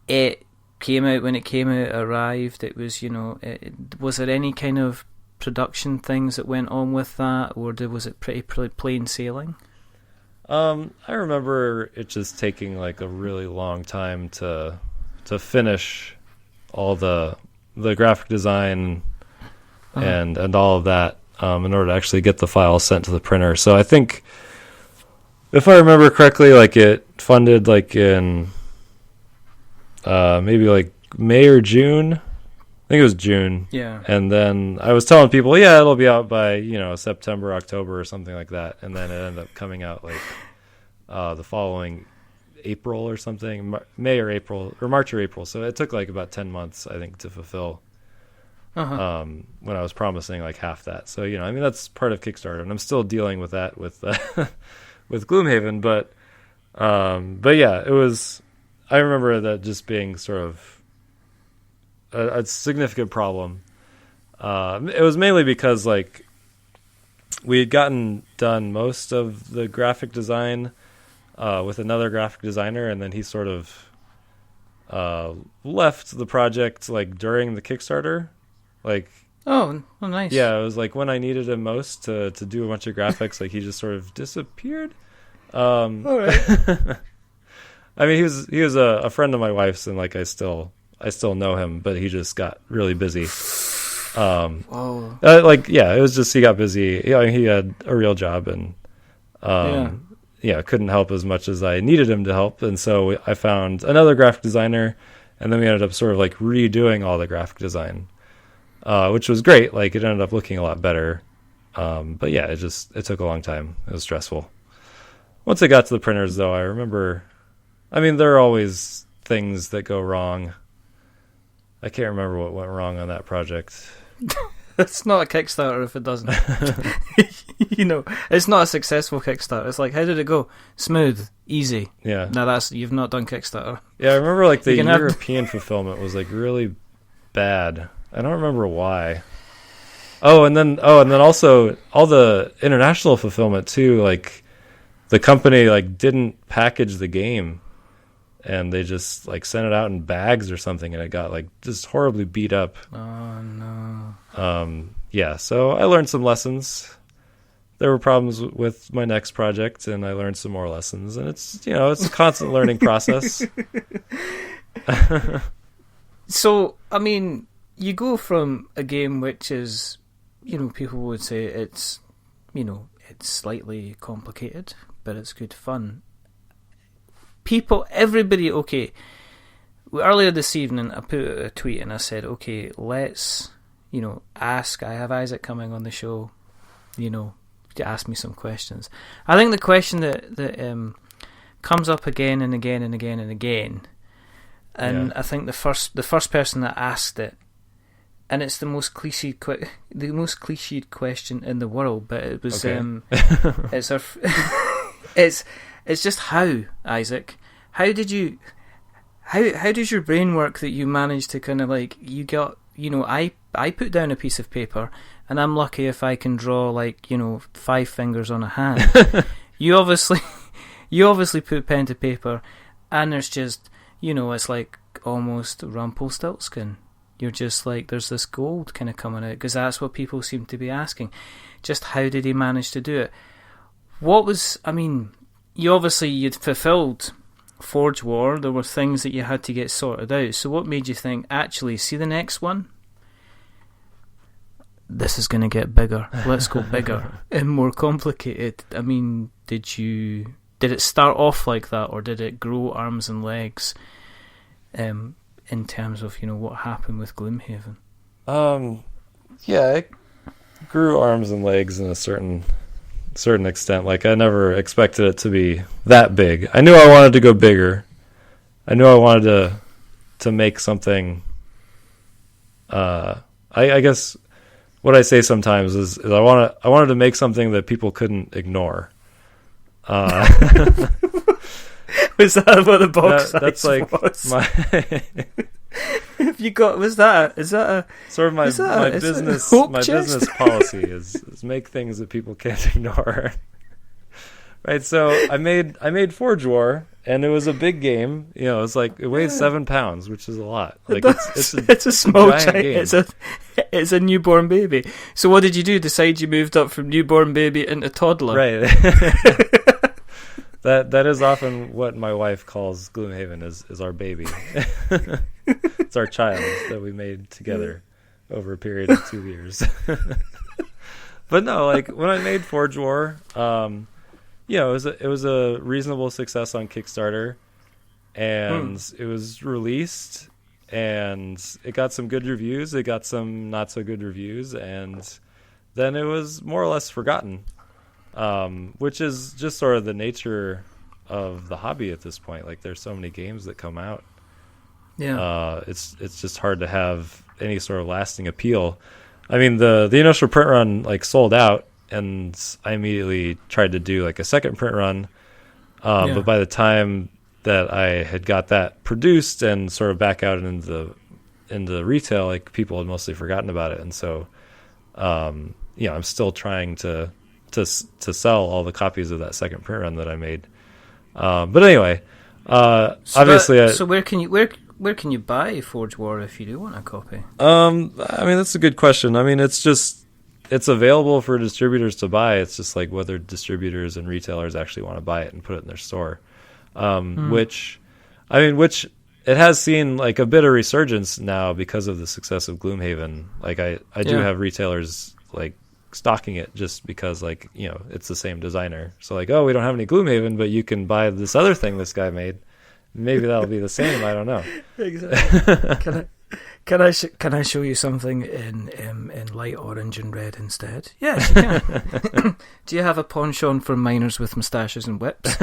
it came out when it came out, arrived, it was, was there any kind of production things that went on with that, or was it pretty plain sailing? I remember it just taking a really long time to finish all the graphic design and all of that in order to actually get the file sent to the printer. So I think, if I remember correctly, it funded in maybe May or June. I think it was June. Yeah. And then I was telling people, it'll be out by, September, October or something like that. And then it ended up coming out the following April or something, May or April, or March or April. So it took about 10 months, I think, to fulfill when I was promising half that. So, I mean, that's part of Kickstarter, and I'm still dealing with that with with Gloomhaven. But it was, I remember that just being sort of a significant problem. It was mainly because we had gotten done most of the graphic design with another graphic designer, and then he sort of left the project during the Kickstarter. Oh, nice. Yeah, it was when I needed him most to do a bunch of graphics, he just sort of disappeared. All right. I mean, he was a friend of my wife's, and I still know him, but he just got really busy. It was just he got busy. He had a real job, and couldn't help as much as I needed him to help. And so I found another graphic designer, and then we ended up sort of like redoing all the graphic design, which was great. Like it ended up looking a lot better. But yeah, it took a long time. It was stressful. Once I got to the printers, though, I remember, I mean, there are always things that go wrong. I can't remember what went wrong on that project. It's not a Kickstarter if it doesn't. It's not a successful Kickstarter. It's like, how did it go? Smooth, easy. Yeah. Now you've not done Kickstarter. Yeah, I remember like the European fulfillment was like really bad. I don't remember why. And then also all the international fulfillment too. Like the company like didn't package the game, and they just like sent it out in bags or something, and it got like just horribly beat up. Oh no. Yeah, so I learned some lessons. There were problems with my next project, and I learned some more lessons, and it's a constant learning process. So, I mean, you go from a game which is, people would say it's slightly complicated, but it's good fun. Everybody, okay. Earlier this evening, I put out a tweet and I said, okay, let's, ask. I have Isaac coming on the show, to ask me some questions. I think the question that comes up again and again and again and again, and I think the first person that asked it, and it's the most cliched question in the world, but it was it's just how, Isaac, how does your brain work that you managed to kind of like, you got, I put down a piece of paper and I'm lucky if I can draw like 5 fingers on a hand. you obviously put pen to paper and there's just it's like almost Rumpelstiltskin. You're just like, there's this gold kind of coming out, because that's what people seem to be asking. Just how did he manage to do it? You'd fulfilled Forge War. There were things that you had to get sorted out. So what made you think, actually, see the next one? This is going to get bigger. Let's go bigger and more complicated. I mean, did it start off like that, or did it grow arms and legs? In terms of what happened with Gloomhaven. Yeah, it grew arms and legs in a certain extent. Like I never expected it to be that big. I knew I wanted to go bigger. I knew I wanted to make something. I guess what I say sometimes is I wanted to make something that people couldn't ignore. Was that what the box size that's like was? Is that a sort of my business policy is make things that people can't ignore. Right, so I made Forge War, and it was a big game. It's like it weighs 7 pounds, which is a lot. Like it's a small giant game. It's a newborn baby. So what did you do? Decide you moved up from newborn baby into toddler? Right. That is often what my wife calls Gloomhaven is our baby. It's our child that we made together over a period of 2 years. But no, like when I made Forge War, it was a reasonable success on Kickstarter, and it was released, and it got some good reviews. It got some not so good reviews, and then it was more or less forgotten. Which is just sort of the nature of the hobby at this point. Like there's so many games that come out. Yeah. It's just hard to have any sort of lasting appeal. I mean, the initial print run like sold out, and I immediately tried to do like a second print run. But by the time that I had got that produced and sort of back out into retail, like people had mostly forgotten about it. And so, I'm still trying to sell all the copies of that second print run that I made. But anyway, obviously, so where can you buy Forge War if you do want a copy? I mean, that's a good question. I mean, it's available for distributors to buy. It's just like whether distributors and retailers actually want to buy it and put it in their store. Which it has seen like a bit of resurgence now because of the success of Gloomhaven. Like I do have retailers like stocking it just because like it's the same designer. So like, oh, we don't have any Gloomhaven, but you can buy this other thing this guy made. maybe that'll be the same. I don't know. Exactly. Can I show you something in light orange and red instead? Yes, you can. Do you have a penchant for miners with moustaches and whips?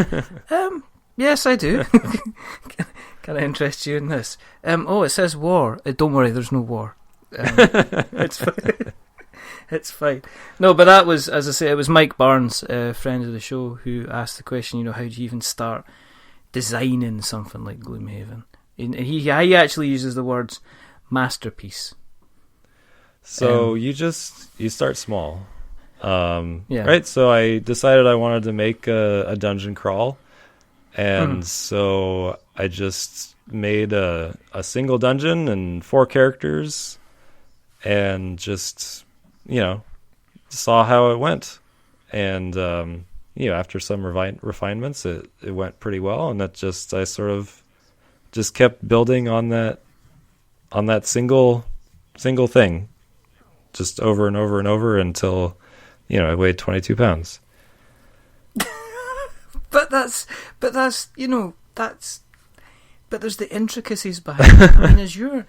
Yes, I do. Can I interest you in this? It says war. Don't worry, there's no war. It's fine. It's fine. No, but that was, as I say, it was Mike Barnes, a friend of the show, who asked the question, how do you even start designing something like Gloomhaven? And he actually uses the words masterpiece. So you start small. Yeah. Right? So I decided I wanted to make a dungeon crawl. And so I just made a single dungeon and 4 characters and just, saw how it went. And, after some refinements, it went pretty well. And I sort of just kept building on that single thing just over and over and over until, I weighed 22 pounds. But there's the intricacies behind it.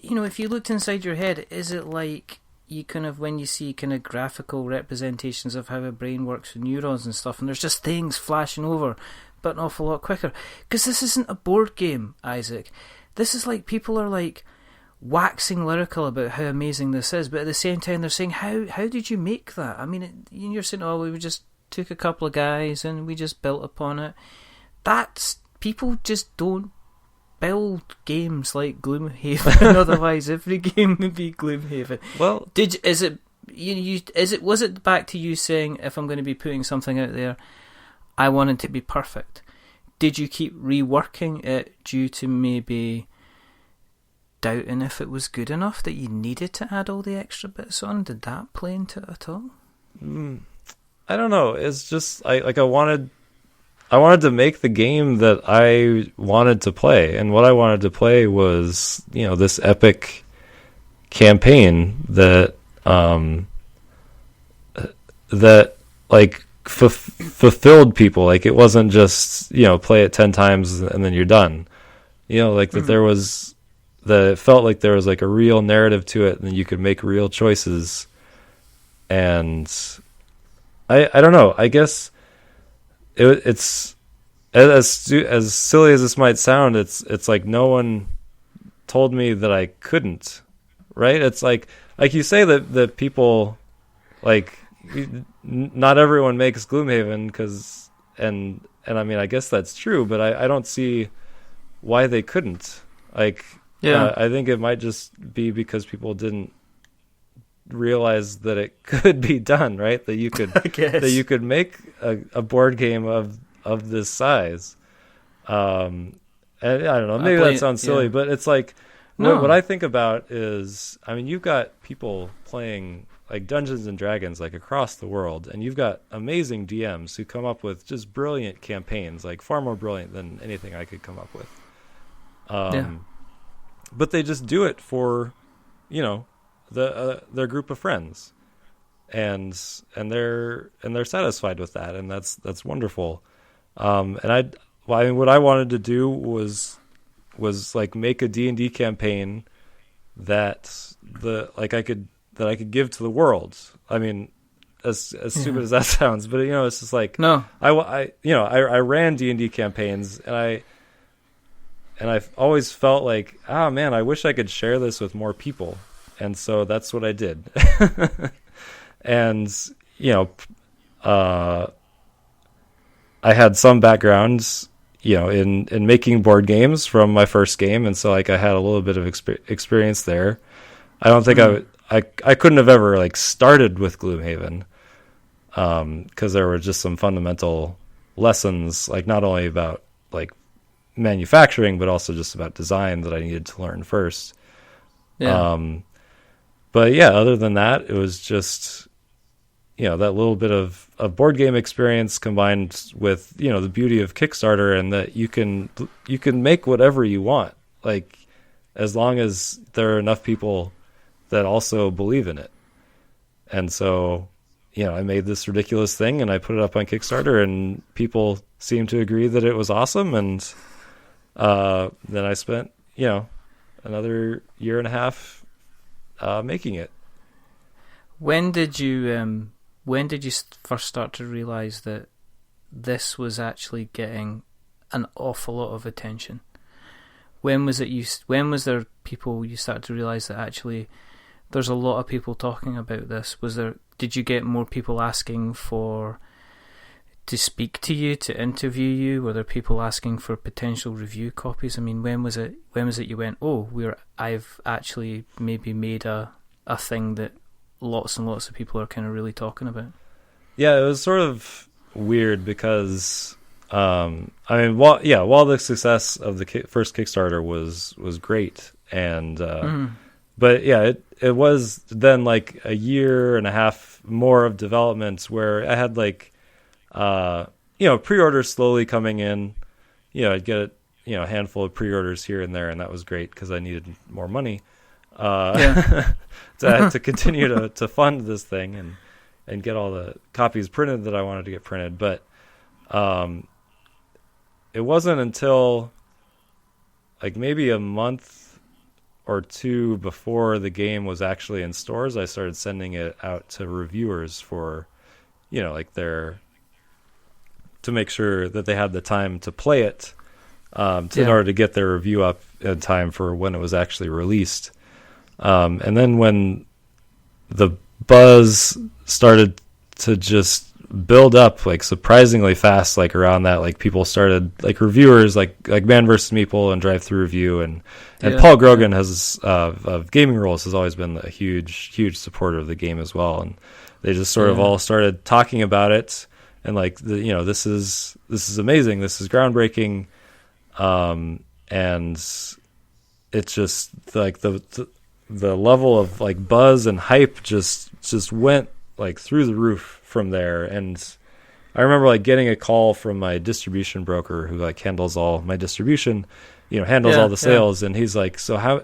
If you looked inside your head, is it like you kind of, when you see kind of graphical representations of how a brain works with neurons and stuff, and there's just things flashing over, but an awful lot quicker? Because this isn't a board game, Isaac. This is like, people are like waxing lyrical about how amazing this is, but at the same time they're saying, how did you make that? I mean, you're saying, we just took a couple of guys and we just built upon it. People just don't build games like Gloomhaven. Otherwise every game would be Gloomhaven. Well, was it back to you saying, if I'm going to be putting something out there, I want it to be perfect? Did you keep reworking it due to maybe doubting if it was good enough that you needed to add all the extra bits on? Did that play into it at all? I don't know. It's just I wanted to make the game that I wanted to play, and what I wanted to play was, this epic campaign that fulfilled people. Like, it wasn't just, play it 10 times and then you're done. That it felt like there was like a real narrative to it, and you could make real choices. And I don't know. I guess it's as silly as this might sound. It's like no one told me that I couldn't. Right? It's like you say that people, like, not everyone makes Gloomhaven and I mean, I guess that's true, but I don't see why they couldn't. Like, I think it might just be because people didn't realize that it could be done, right? That you could make a board game of this size. And I don't know, maybe that sounds silly, but it's like, what I think about is, I mean, you've got people playing like Dungeons and Dragons like across the world, and you've got amazing DMs who come up with just brilliant campaigns, like far more brilliant than anything I could come up with. But they just do it for, their group of friends, and they're satisfied with that, and that's wonderful. And what I wanted to do was like make a D&D campaign that I could give to the world. I mean, as stupid as that sounds, but it's just like, no, I ran D&D campaigns, and I've always felt like, man, I wish I could share this with more people. And so that's what I did. And, I had some backgrounds, in making board games from my first game. And so, like, I had a little bit of experience there. I don't think I couldn't have ever, like, started with Gloomhaven, because there were just some fundamental lessons, like, not only about, like, manufacturing, but also just about design that I needed to learn first. But yeah, other than that, it was just, that little bit of board game experience combined with, the beauty of Kickstarter, and that you can make whatever you want, like, as long as there are enough people that also believe in it. And so, I made this ridiculous thing and I put it up on Kickstarter, and people seemed to agree that it was awesome. And then I spent, another year and a half making it. When did you first start to realize that this was actually getting an awful lot of attention? When was there people you started to realize that actually there's a lot of people talking about this? Did you get more people asking to speak to you, to interview you? Were there people asking for potential review copies? I mean, when was it you went, I've actually maybe made a thing that lots and lots of people are kind of really talking about? Yeah, it was sort of weird because while the success of the first Kickstarter was great, and but yeah, it was then like a year and a half more of development where I had like pre-orders slowly coming in. I'd get a handful of pre-orders here and there, and that was great because I needed more money to continue to fund this thing and get all the copies printed that I wanted to get printed. But it wasn't until like maybe a month or two before the game was actually in stores I started sending it out to reviewers for to make sure that they had the time to play it in order to get their review up in time for when it was actually released. And then when the buzz started to just build up like surprisingly fast, like around that, like people started, like reviewers like Man vs. Meeple and Drive Through Review and Paul Grogan has of Gaming Rules has always been a huge supporter of the game as well, and they just sort of all started talking about it and like this is amazing, this is groundbreaking, and it's just like the level of like buzz and hype just went like through the roof from there. And I remember like getting a call from my distribution broker who like handles all my distribution, handles all the sales, and he's like, so how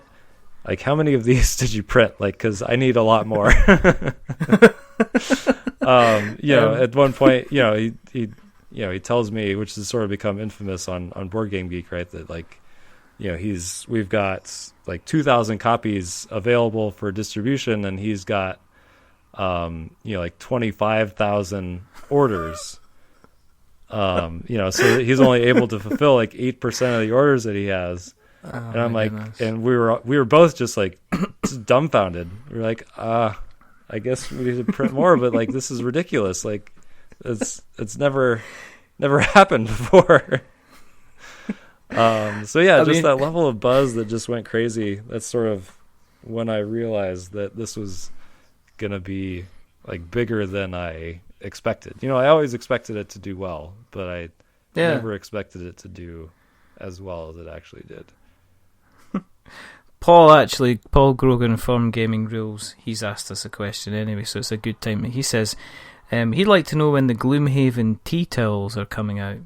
many of these did you print? Like, cause I need a lot more. At one point, he tells me, which has sort of become infamous on Board Game Geek, right? That like, we've got like 2,000 copies available for distribution, and he's got like 25,000 orders. So he's only able to fulfill like 8% of the orders that he has. And I'm like, goodness. And we were both just like just dumbfounded. We were like, I guess we need to print more, but like this is ridiculous. Like it's never happened before. That level of buzz that just went crazy. That's sort of when I realized that this was gonna be like bigger than I expected. I always expected it to do well, but I never expected it to do as well as it actually did. Paul Grogan from Gaming Rules, he's asked us a question anyway, so it's a good time. He says he'd like to know when the Gloomhaven tea towels are coming out.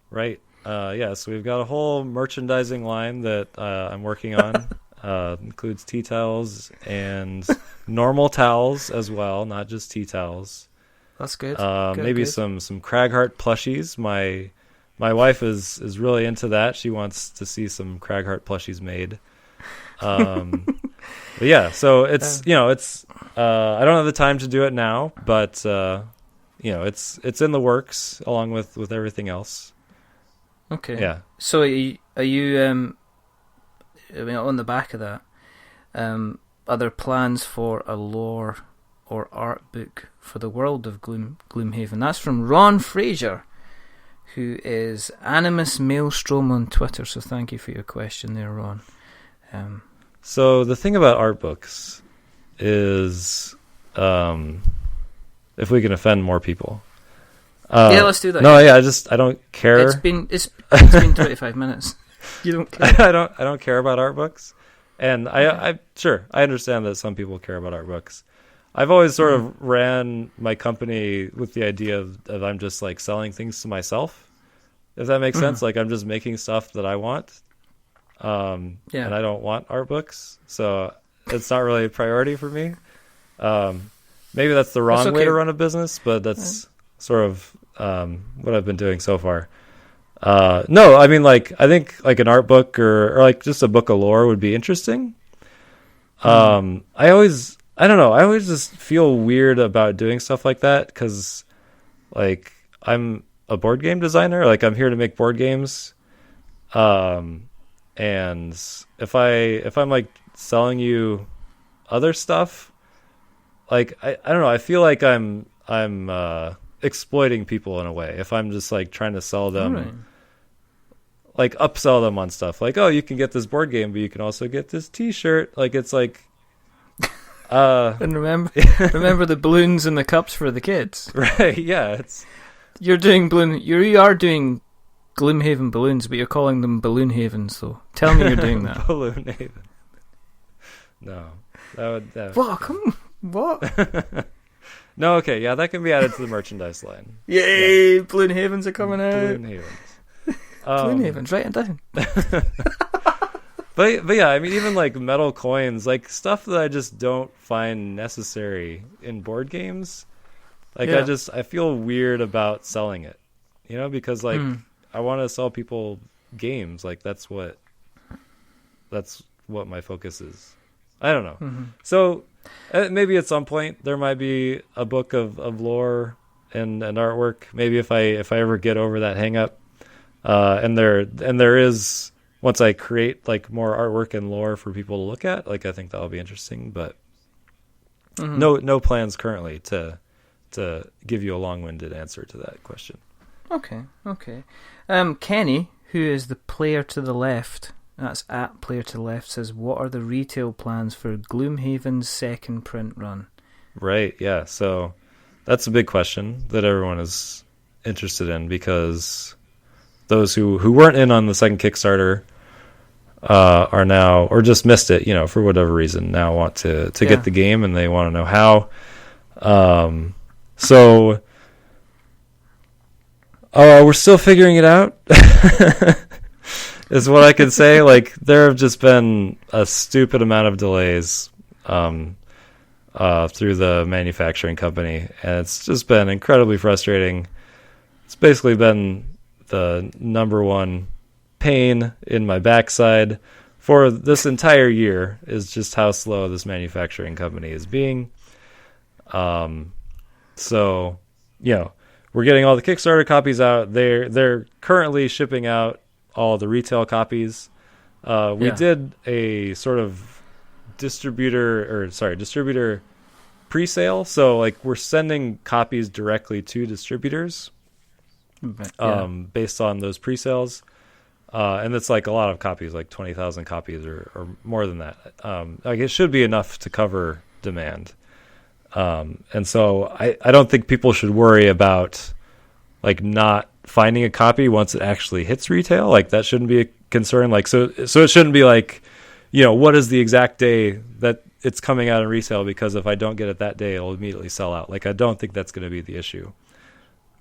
Right. So we've got a whole merchandising line that I'm working on. Includes tea towels and normal towels as well, not just tea towels. That's good. Maybe some Craghart plushies. My wife is really into that. She wants to see some Craghart plushies made. But yeah, so it's I don't have the time to do it now, but it's in the works along with everything else. Okay. Yeah. So are you on the back of that, are there plans for a lore or art book for the world of Gloomhaven? That's from Ron Fraser, who is Animus Maelstrom on Twitter. So thank you for your question there, Ron. So the thing about art books is, if we can offend more people. Let's do that. No, I don't care. It's been 25 minutes. You don't care. I don't care about art books, and I understand that some people care about art books. I've always sort of ran my company with the idea of I'm just like selling things to myself, if that makes sense. Like I'm just making stuff that I want, and I don't want art books, so it's not really a priority for me. maybe that's the wrong That's way to okay. run a business, but that's sort of what I've been doing so far. No, I mean, like, I think like an art book or like just a book of lore would be interesting. I don't know. I always just feel weird about doing stuff like that because, like, I'm a board game designer. Like, I'm here to make board games. And if I'm like selling you other stuff, like, I don't know. I feel like I'm exploiting people in a way. If I'm just like trying to sell them, Alright. like upsell them on stuff. Like, oh, you can get this board game, but you can also get this T-shirt. Like, it's like. And remember the balloons and the cups for the kids. Right, yeah, You are doing Gloomhaven balloons, but you're calling them Balloon Havens, though. Tell me you're doing that. Balloon Haven. No, that What? Come on. What? No, okay, yeah, that can be added to the merchandise line. Yay! Yeah. Balloon Havens are coming out. Balloon Havens. Balloon Havens, write it down. But yeah, I mean, even like metal coins, like stuff that I just don't find necessary in board games. Like, Yeah. I feel weird about selling it, because like I want to sell people games. Like that's what my focus is. I don't know. Mm-hmm. So maybe at some point there might be a book of lore and artwork. Maybe if I ever get over that hang up, and there is. Once I create like more artwork and lore for people to look at, like I think that'll be interesting, but no plans currently to give you a long-winded answer to that question. Okay. Kenny, who is the player to the left, that's at player to the left, says, what are the retail plans for Gloomhaven's second print run? Right, yeah. So that's a big question that everyone is interested in because those who weren't in on the second Kickstarter are now, or just missed it, for whatever reason, now want to get the game and they want to know how. So we're still figuring it out, is what I could say. Like, there have just been a stupid amount of delays through the manufacturing company, and it's just been incredibly frustrating. It's basically been the number one pain in my backside for this entire year is just how slow this manufacturing company is being. So, we're getting all the Kickstarter copies out. They're currently shipping out all the retail copies. We did a sort of distributor pre-sale. So like we're sending copies directly to distributors based on those pre-sales. And it's like a lot of copies, like 20,000 copies or more than that. Like it should be enough to cover demand. And so I don't think people should worry about like not finding a copy once it actually hits retail. Like that shouldn't be a concern. Like, so it shouldn't be like, what is the exact day that it's coming out in retail? Because if I don't get it that day, it'll immediately sell out. Like, I don't think that's going to be the issue.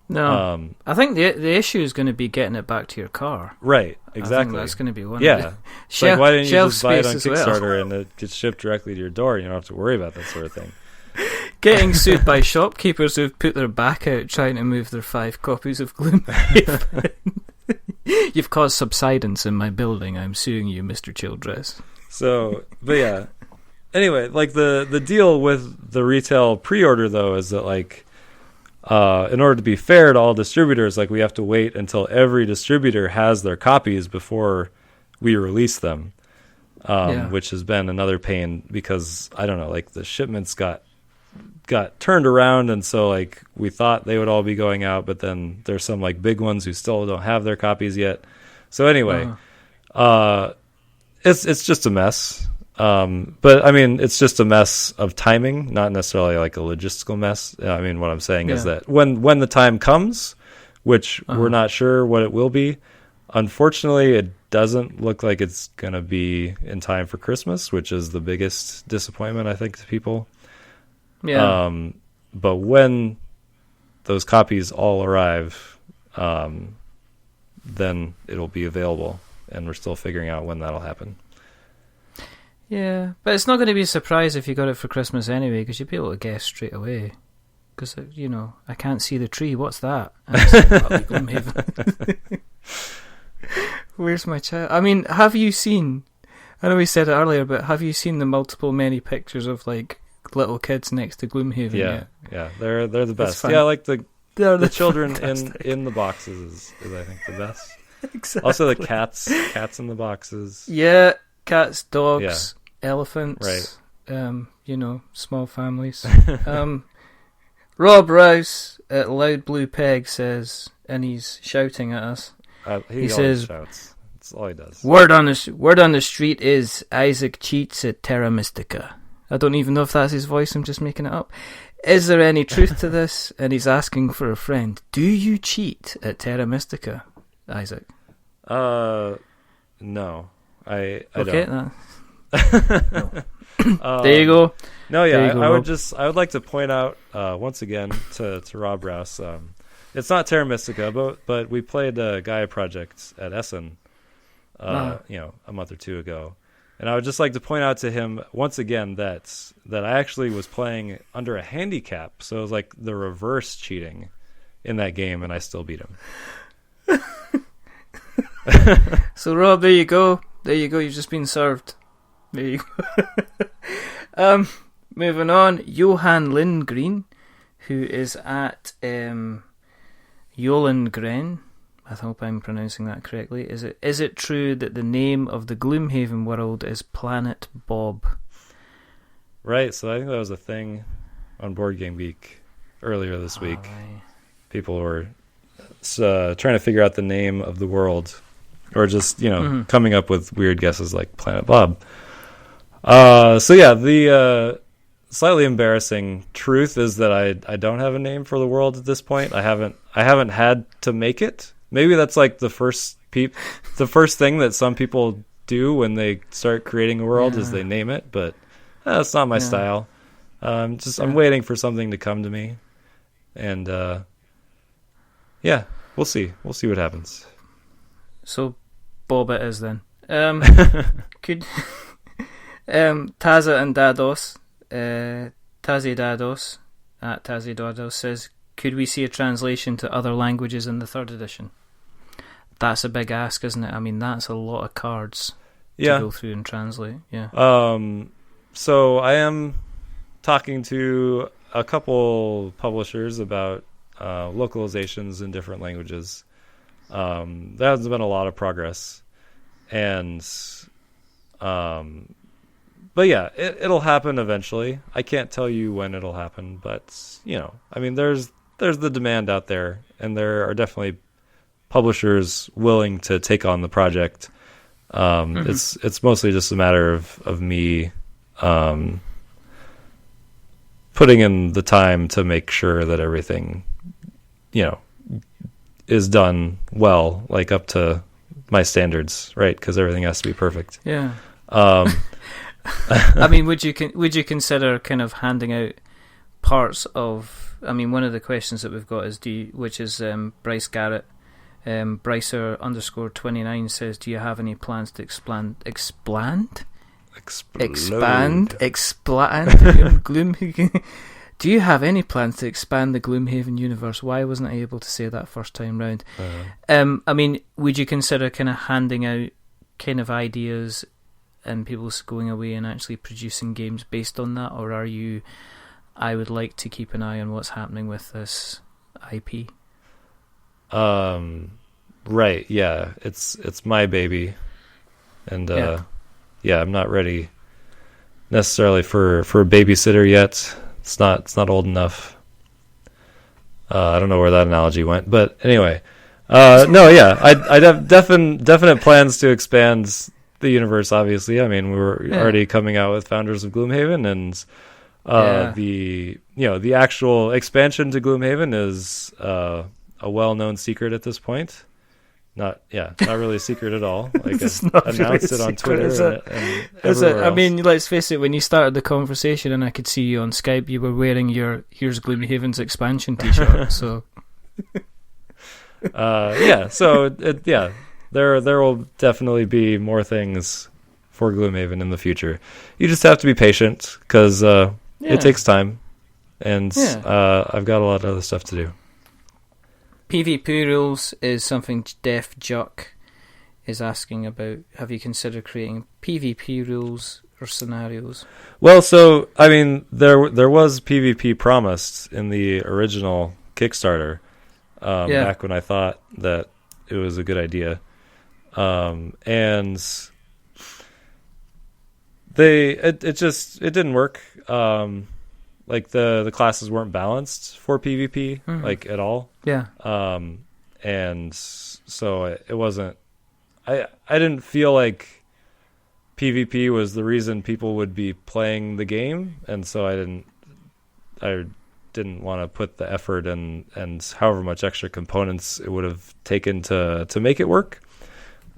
No, I think the issue is going to be getting it back to your car. Right, exactly. I think that's going to be one. Yeah, it's like, why didn't you just buy it on Kickstarter well. and it gets shipped directly to your door? You don't have to worry about that sort of thing. Getting sued by shopkeepers who've put their back out trying to move their 5 copies of Gloomhaven. You've caused subsidence in my building. I'm suing you, Mr. Childres. So, but yeah. Anyway, like the deal with the retail pre-order though is that like, in order to be fair to all distributors, like we have to wait until every distributor has their copies before we release them, which has been another pain because I don't know, like the shipments got turned around, and so like we thought they would all be going out, but then there's some like big ones who still don't have their copies yet. So anyway, it's just a mess. But I mean, it's just a mess of timing, not necessarily like a logistical mess. I mean, what I'm saying is that when the time comes, which we're not sure what it will be, unfortunately, it doesn't look like it's going to be in time for Christmas, which is the biggest disappointment, I think, to people. Yeah. But when those copies all arrive, then it'll be available, and we're still figuring out when that'll happen. Yeah, but it's not going to be a surprise if you got it for Christmas anyway, because you'll be able to guess straight away. Because, I can't see the tree. What's that? And it's like, Gloomhaven. Where's my child? I mean, have you seen... I know we said it earlier, but have you seen the many pictures of, like, little kids next to Gloomhaven? Yeah. They're the best. Yeah, like the children in the boxes is I think the best. Exactly. Also the cats in the boxes. Yeah, cats, dogs, elephants. Right. Small families. Rob Rouse at Loud Blue Peg says, and he's shouting at us. He says, shouts. That's all he does. Word on the street is Isaac cheats at Terra Mystica. I don't even know if that's his voice. I'm just making it up. Is there any truth to this? And he's asking for a friend. Do you cheat at Terra Mystica, Isaac? No, I okay, don't. No. There you go. No, yeah, go, I would like to point out once again to Rob Rouse. It's not Terra Mystica, but we played Gaia Project at Essen, a month or two ago, and I would just like to point out to him once again that I actually was playing under a handicap, so it was like the reverse cheating in that game, and I still beat him. So Rob, there you go. You've just been served. There you go. Moving on, Johan Lindgren, who is at Jolengren. I hope I'm pronouncing that correctly. Is it true that the name of the Gloomhaven world is Planet Bob? Right, so I think that was a thing on Board Game Geek earlier this week. Right. People were trying to figure out the name of the world, or just coming up with weird guesses like Planet Bob. So yeah, the slightly embarrassing truth is that I don't have a name for the world at this point. I haven't had to make it. Maybe that's like the first thing that some people do when they start creating a world is they name it, but that's not my style. I'm waiting for something to come to me, and we'll see what happens. So Bob it is then. Could Taza and Dados, Tazi Dados at Tazi Dados says, could we see a translation to other languages in the third edition? That's a big ask, isn't it? I mean, that's a lot of cards to go through and translate. Yeah. So I am talking to a couple publishers about localizations in different languages. There has been a lot of progress, and but yeah, it'll happen eventually. I can't tell you when it'll happen, but I mean, there's the demand out there, and there are definitely publishers willing to take on the project. It's mostly just a matter of me putting in the time to make sure that everything is done well, like up to my standards, right? Because everything has to be perfect. Yeah. I mean, would you consider kind of handing out parts of? I mean, one of the questions that we've got is which is Bryce Garrett, Brycer _29 says, do you have any plans to expand Gloomhaven? Do you have any plans to expand the Gloomhaven universe? Why wasn't I able to say that first time round? I mean, would you consider kind of handing out kind of ideas and people going away and actually producing games based on that, or are you, I would like to keep an eye on what's happening with this IP? Right, yeah, it's my baby, and I'm not ready necessarily for a babysitter yet. It's not old enough. I don't know where that analogy went, but anyway, no, yeah, I have definite plans to expand the universe. Obviously, I mean, we were already coming out with Founders of Gloomhaven, and the actual expansion to Gloomhaven is a well-known secret at this point. Not really a secret at all. Like, I announced it on Twitter and everywhere else. I mean, let's face it, when you started the conversation and I could see you on Skype, you were wearing your Here's Gloomhaven's expansion t-shirt, so... there will definitely be more things for Gloomhaven in the future. You just have to be patient because it takes time, and I've got a lot of other stuff to do. PvP rules is something Def Juck is asking about. Have you considered creating PvP rules or scenarios? Well, so I mean, there was PvP promised in the original Kickstarter back when I thought that it was a good idea, and it didn't work. Like the classes weren't balanced for PvP like at all. Yeah. And so it wasn't. I didn't feel like PvP was the reason people would be playing the game, and so I didn't want to put the effort and however much extra components it would have taken to make it work.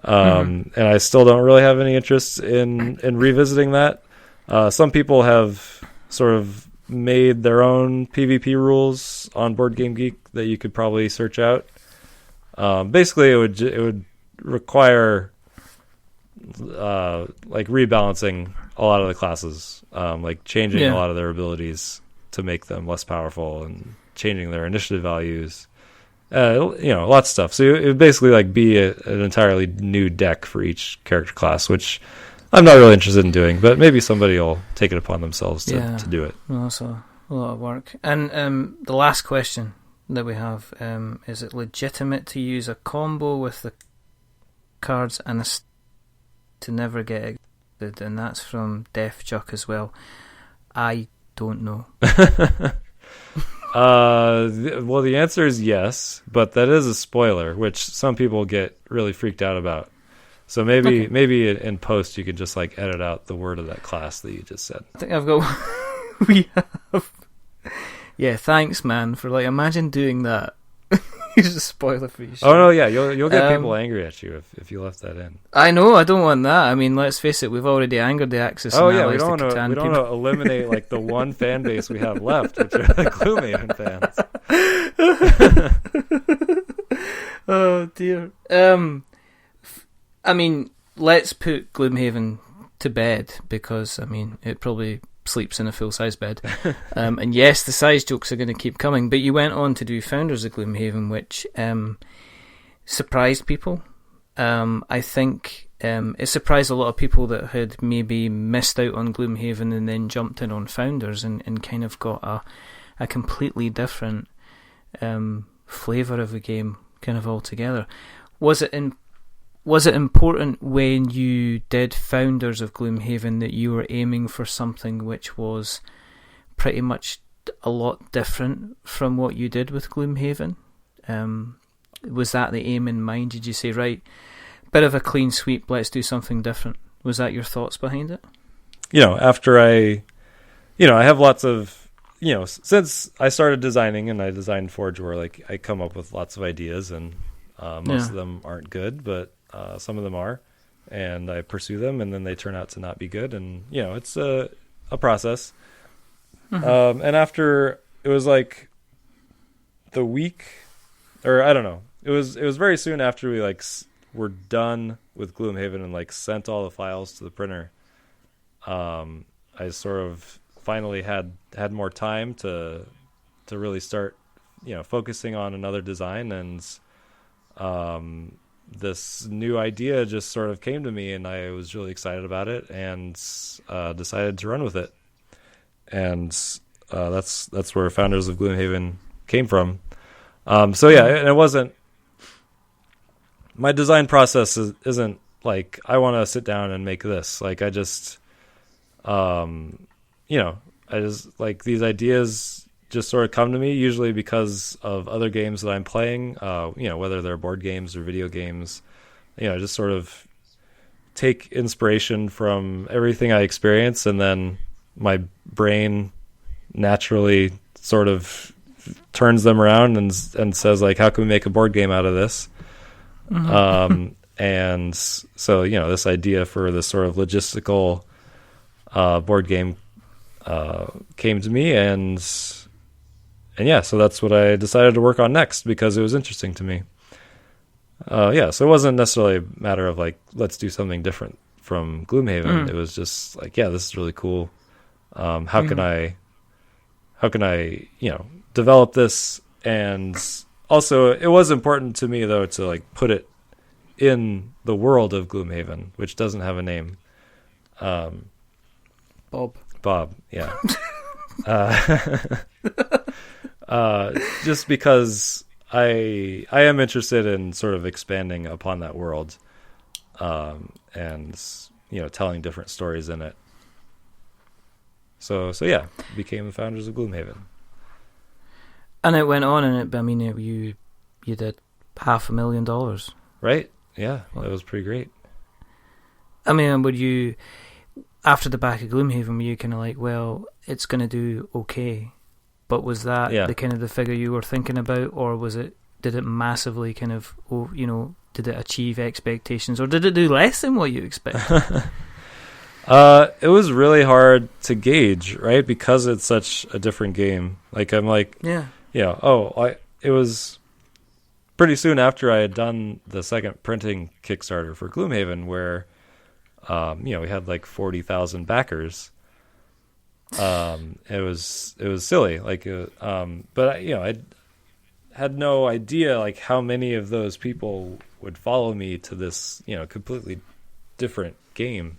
And I still don't really have any interest in revisiting that. Some people have sort of made their own PvP rules on Board Game Geek that you could probably search out. Basically, it would require like rebalancing a lot of the classes, like changing a lot of their abilities to make them less powerful and changing their initiative values. Lots of stuff. So it would basically like be an entirely new deck for each character class, which I'm not really interested in doing, but maybe somebody will take it upon themselves to do it. Well, that's a lot of work. And the last question that we have, is it legitimate to use a combo with the cards and to never get it? And that's from Def Juck as well. I don't know. Well, the answer is yes, but that is a spoiler, which some people get really freaked out about. So maybe in post you could just like edit out the word of that class that you just said. I think I've got. We have. Yeah, thanks, man, for like imagine doing that. It's a spoiler for you. Oh no, yeah, you'll get people angry at you if you left that in. I know, I don't want that. I mean, let's face it, we've already angered the Axis. Oh yeah, we don't want to eliminate like the one fan base we have left, which are the Gloomhaven fans. Oh dear. I mean, let's put Gloomhaven to bed because I mean it probably sleeps in a full-size bed. And yes, the size jokes are going to keep coming, but you went on to do Founders of Gloomhaven, which surprised people. I think it surprised a lot of people that had maybe missed out on Gloomhaven and then jumped in on Founders and kind of got a completely different flavour of the game kind of altogether. Was it important when you did Founders of Gloomhaven that you were aiming for something which was pretty much a lot different from what you did with Gloomhaven? Was that the aim in mind? Did you say, right, bit of a clean sweep, let's do something different? Was that your thoughts behind it? After I have lots of, since I started designing and I designed Forge War, like I come up with lots of ideas and most of them aren't good, but some of them are, and I pursue them, and then they turn out to not be good, and it's a process. And after it was like the week, or I don't know, it was very soon after we like were done with Gloomhaven and like sent all the files to the printer. I sort of finally had more time to really start, focusing on another design, and this new idea just sort of came to me, and I was really excited about it, and decided to run with it. And that's where Founders of Gloomhaven came from. And it wasn't. My design process isn't like I want to sit down and make this. Like I just, I just like these ideas just sort of come to me, usually because of other games that I'm playing, whether they're board games or video games. Just sort of take inspiration from everything I experience, and then my brain naturally sort of turns them around and says, like, how can we make a board game out of this? And so, this idea for this sort of logistical board game came to me, and so that's what I decided to work on next because it was interesting to me. So it wasn't necessarily a matter of like, let's do something different from Gloomhaven. It was just like, yeah, this is really cool. How can I develop this? And also, it was important to me though to like put it in the world of Gloomhaven, which doesn't have a name. Bob, yeah. Just because I am interested in sort of expanding upon that world, and telling different stories in it. So yeah, became the founders of Gloomhaven. And it went on, and you did $500,000, right? Yeah, that was pretty great. I mean, would you, after the back of Gloomhaven, were you kind of like, well, it's going to do okay? But was that the kind of the figure you were thinking about, or did it massively kind of, did it achieve expectations, or did it do less than what you expected? It was really hard to gauge, right? Because it's such a different game. Like, I'm like, it was pretty soon after I had done the second printing Kickstarter for Gloomhaven, where, we had like 40,000 backers. It was silly, like, but I had no idea like how many of those people would follow me to this, completely different game.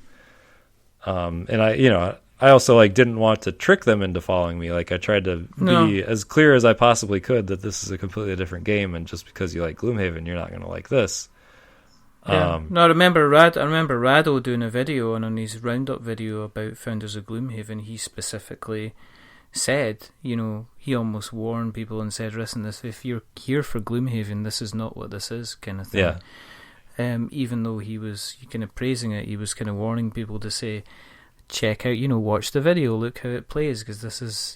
And I also like didn't want to trick them into following me. Like, I tried to be as clear as I possibly could that this is a completely different game, and just because you like Gloomhaven, you're not going to like this. Yeah. No, I remember Rado doing a video, and on his roundup video about Founders of Gloomhaven, he specifically said, he almost warned people and said, listen, if you're here for Gloomhaven, this is not what this is, kind of thing. Yeah. Even though he was kind of praising it, he was kind of warning people to say, check out, watch the video, look how it plays, because this is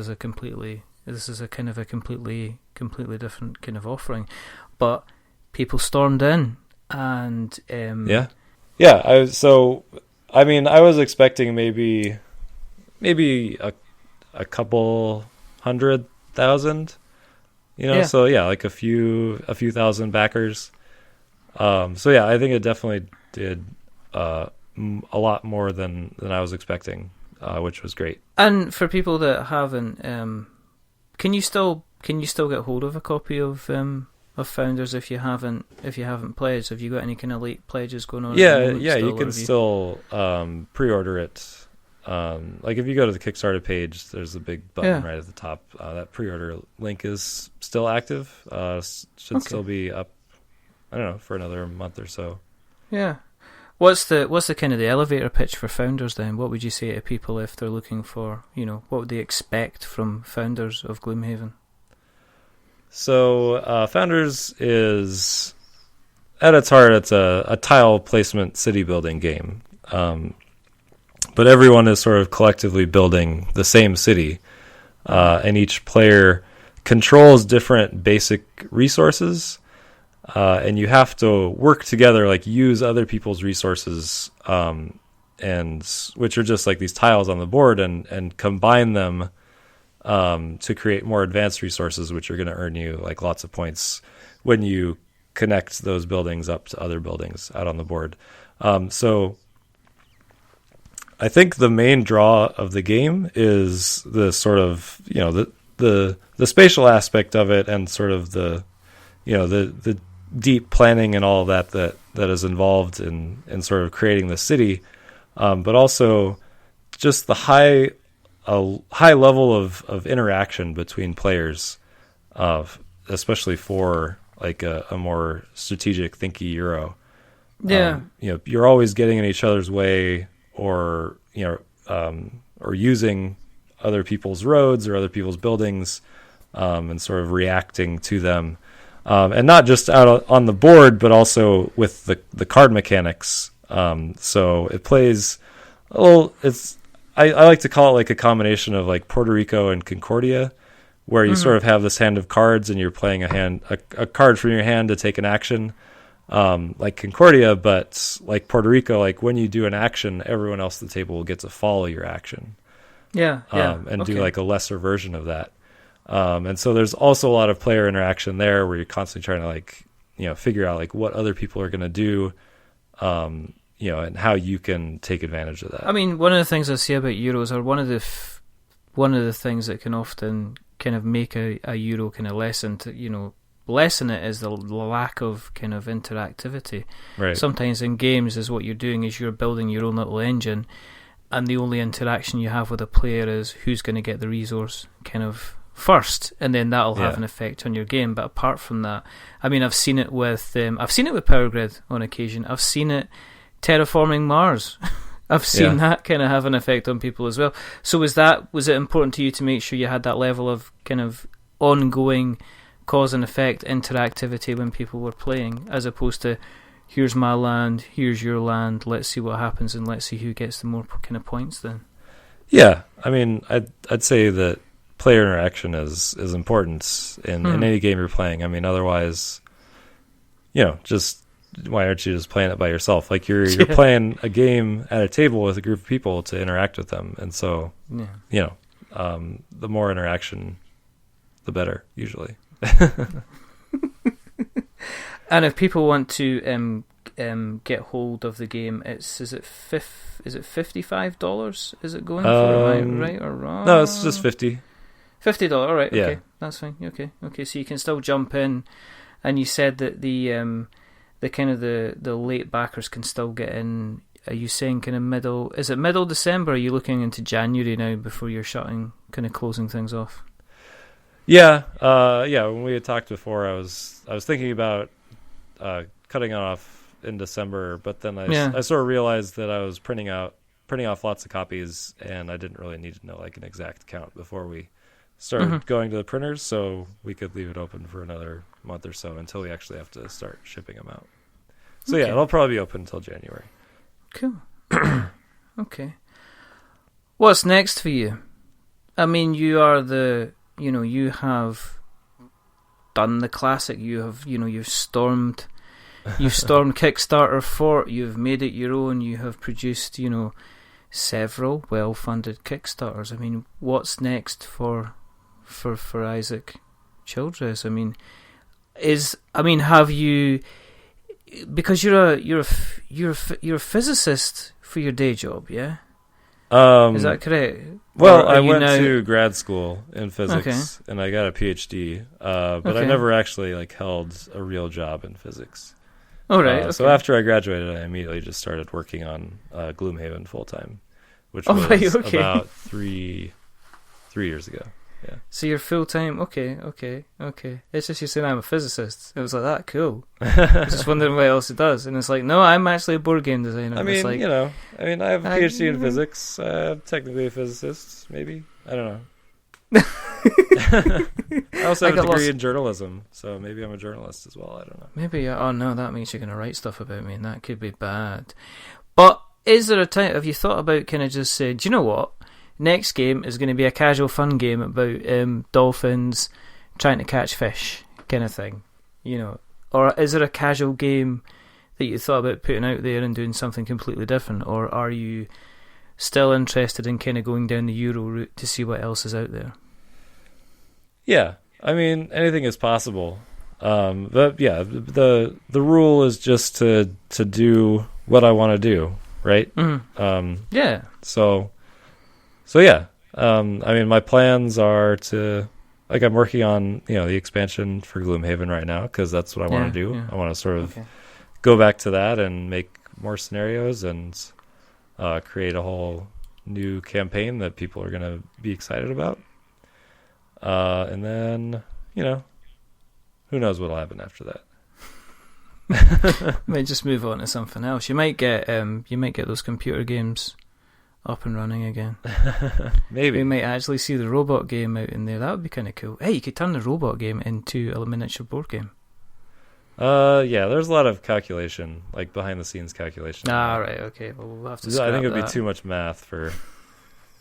a completely different kind of offering. But people stormed in, and I was expecting maybe a couple 100,000, so like a few thousand backers. I think it definitely did a lot more than I was expecting, which was great. And for people that haven't, can you still get hold of a copy of Founders if you haven't pledged? Have you got any kind of late pledges going on? You can still pre-order it. Like, if you go to the Kickstarter page, there's a big button right at the top. That pre-order link is still active. Should still be up, I don't know, for another month or so. Yeah. What's the kind of the elevator pitch for Founders then? What would you say to people if they're looking for, what would they expect from Founders of Gloomhaven? So Founders is, at its heart, it's a tile placement city building game. But everyone is sort of collectively building the same city, and each player controls different basic resources, and you have to work together, like use other people's resources, and which are just like these tiles on the board, and combine them to create more advanced resources, which are going to earn you like lots of points when you connect those buildings up to other buildings out on the board. So I think the main draw of the game is the sort of, the spatial aspect of it, and sort of the deep planning and all of that is involved in sort of creating the city, but also just the high level of interaction between players, especially for like a more strategic thinky Euro. Yeah. You're always getting in each other's way, or or using other people's roads or other people's buildings, and sort of reacting to them, and not just out on the board, but also with the card mechanics. So it plays a little. I like to call it like a combination of like Puerto Rico and Concordia, where you sort of have this hand of cards, and you're playing a card from your hand to take an action. Like Concordia, but like Puerto Rico, like when you do an action, everyone else at the table will get to follow your action. And do like a lesser version of that. And so there's also a lot of player interaction there, where you're constantly trying to like, figure out like what other people are going to do, and how you can take advantage of that. I mean, one of the things I say about Euros, or one of the things that can often kind of make a Euro kind of lessen it, is the lack of kind of interactivity. Right. Sometimes in games is what you're doing is you're building your own little engine, and the only interaction you have with a player is who's going to get the resource kind of first, and then that'll have an effect on your game. But apart from that, I mean, I've seen it with Power Grid on occasion. I've seen it terraforming Mars. I've seen that kind of have an effect on people as well. So was it important to you to make sure you had that level of kind of ongoing cause and effect interactivity when people were playing, as opposed to here's my land, here's your land, let's see what happens and let's see who gets the more kind of points then? Yeah, I mean, I'd say that player interaction is important in any game you're playing. I mean, otherwise, just why aren't you just playing it by yourself? Like you're playing a game at a table with a group of people to interact with them, and so the more interaction, the better usually. And if people want to get hold of the game, is it $55? Is it going for? Am I right or wrong? No, it's just $50. $50. All right. Okay, that's fine. Okay. So you can still jump in, and you said that the kind of the late backers can still get in. Are you saying kind of middle? Is it middle December? Or are you looking into January now before you're closing things off? Yeah. When we had talked before, I was thinking about cutting it off in December, but then I sort of realized that I was printing off lots of copies, and I didn't really need to know like an exact count before we started going to the printers, so we could leave it open for another month or so until we actually have to start shipping them out. So it'll probably be open until January. Cool. Okay. What's next for you? I mean, you are you have done the classic. You have, you've stormed Kickstarter Fort. You've made it your own. You have produced, several well-funded Kickstarters. I mean, what's next for Isaac Childres? I mean, have you? Because you're a physicist for your day job, yeah? Is that correct? Well, I went to grad school in physics, and I got a PhD, but I never actually held a real job in physics. Oh, right. Okay. So after I graduated, I immediately just started working on Gloomhaven full time, which was about three years ago. Yeah. So you're full time. Okay. It's just you saying I'm a physicist. It was like that. Cool. I was just wondering what else it does, and it's like, no, I'm actually a board game designer. I mean, I have a PhD in physics. I'm technically a physicist, maybe. I don't know. I also have a degree in journalism, so maybe I'm a journalist as well. I don't know. Maybe. Oh no, that means you're going to write stuff about me, and that could be bad. But is there a time? Have you thought about kind of just saying, do you know what? Next game is going to be a casual fun game about dolphins trying to catch fish, kind of thing, Or is there a casual game that you thought about putting out there and doing something completely different, or are you still interested in kind of going down the Euro route to see what else is out there? Yeah, I mean, anything is possible. But yeah, the rule is just to do what I want to do, right? Yeah. So yeah, I mean, my plans are to, I'm working on, the expansion for Gloomhaven right now, because that's what I want to do. Yeah. I want to sort of go back to that and make more scenarios and create a whole new campaign that people are going to be excited about. And then, who knows what'll happen after that. Might just move on to something else. You might get those computer games up and running again. Maybe. We might actually see the robot game out in there. That would be kind of cool. Hey, you could turn the robot game into a miniature board game. Yeah, there's a lot of calculation, like behind the scenes calculation. Ah, right, okay. Well, we'll have to scrap I think it would be too much math for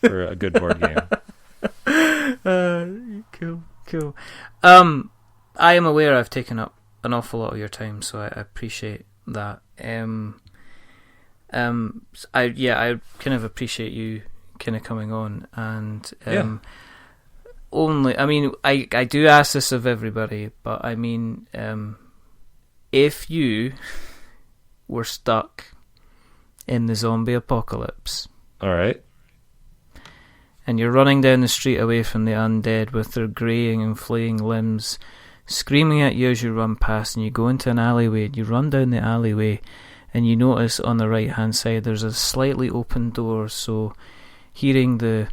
a good board game. Cool. I am aware I've taken up an awful lot of your time, so I appreciate that. I kind of appreciate you kind of coming on, and I do ask this of everybody, but I mean, if you were stuck in the zombie apocalypse. All right. And you're running down the street away from the undead with their greying and flaying limbs, screaming at you as you run past, and you go into an alleyway, and you run down the alleyway, and you notice on the right-hand side there's a slightly open door, so hearing the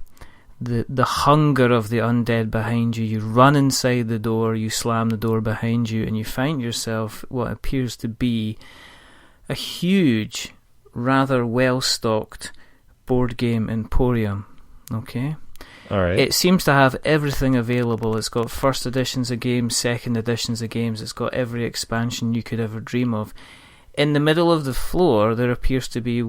hunger of the undead behind you, you run inside the door, you slam the door behind you, and you find yourself what appears to be a huge, rather well-stocked board game emporium. Okay? Alright. It seems to have everything available. It's got first editions of games, second editions of games. It's got every expansion you could ever dream of. In the middle of the floor, there appears to be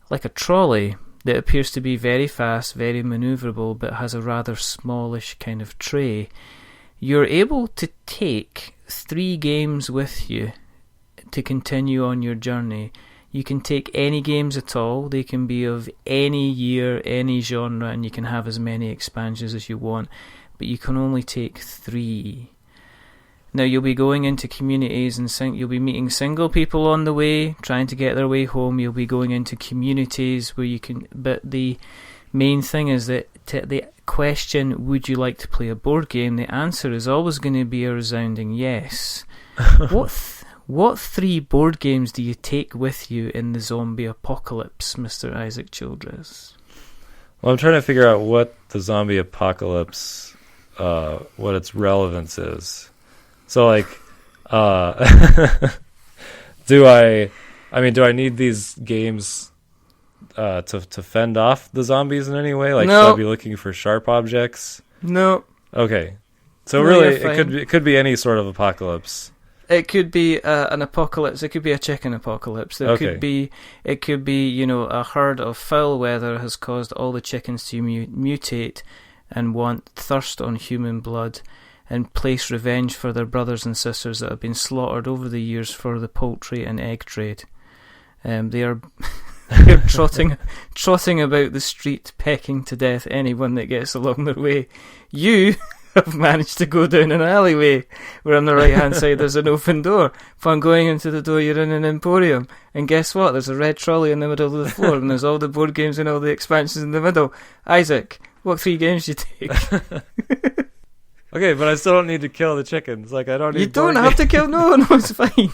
like a trolley that appears to be very fast, very manoeuvrable, but has a rather smallish kind of tray. You're able to take 3 games with you to continue on your journey. You can take any games at all. They can be of any year, any genre, and you can have as many expansions as you want, but you can only take 3. Now, you'll be going into communities and you'll be meeting single people on the way, trying to get their way home. You'll be going into communities where you can... But the main thing is that the question, would you like to play a board game? The answer is always going to be a resounding yes. What 3 board games do you take with you in the zombie apocalypse, Mr. Isaac Childres? Well, I'm trying to figure out what the zombie apocalypse, what its relevance is. So, like, do I need these games to fend off the zombies in any way? Like, no. Should I be looking for sharp objects? No. Okay. So no, really, it could be any sort of apocalypse. It could be an apocalypse. It could be a chicken apocalypse. It could be, a herd of foul weather has caused all the chickens to mutate and want thirst on human blood and place revenge for their brothers and sisters that have been slaughtered over the years for the poultry and egg trade. They're trotting about the street, pecking to death anyone that gets along their way. You have managed to go down an alleyway where on the right hand side there's an open door. Upon going into the door, you're in an emporium, and guess what? There's a red trolley in the middle of the floor, and there's all the board games and all the expansions in the middle. Isaac, what 3 games do you take? Okay, but I still don't need to kill the chickens. Like, I don't need. You don't have to kill. No, it's fine.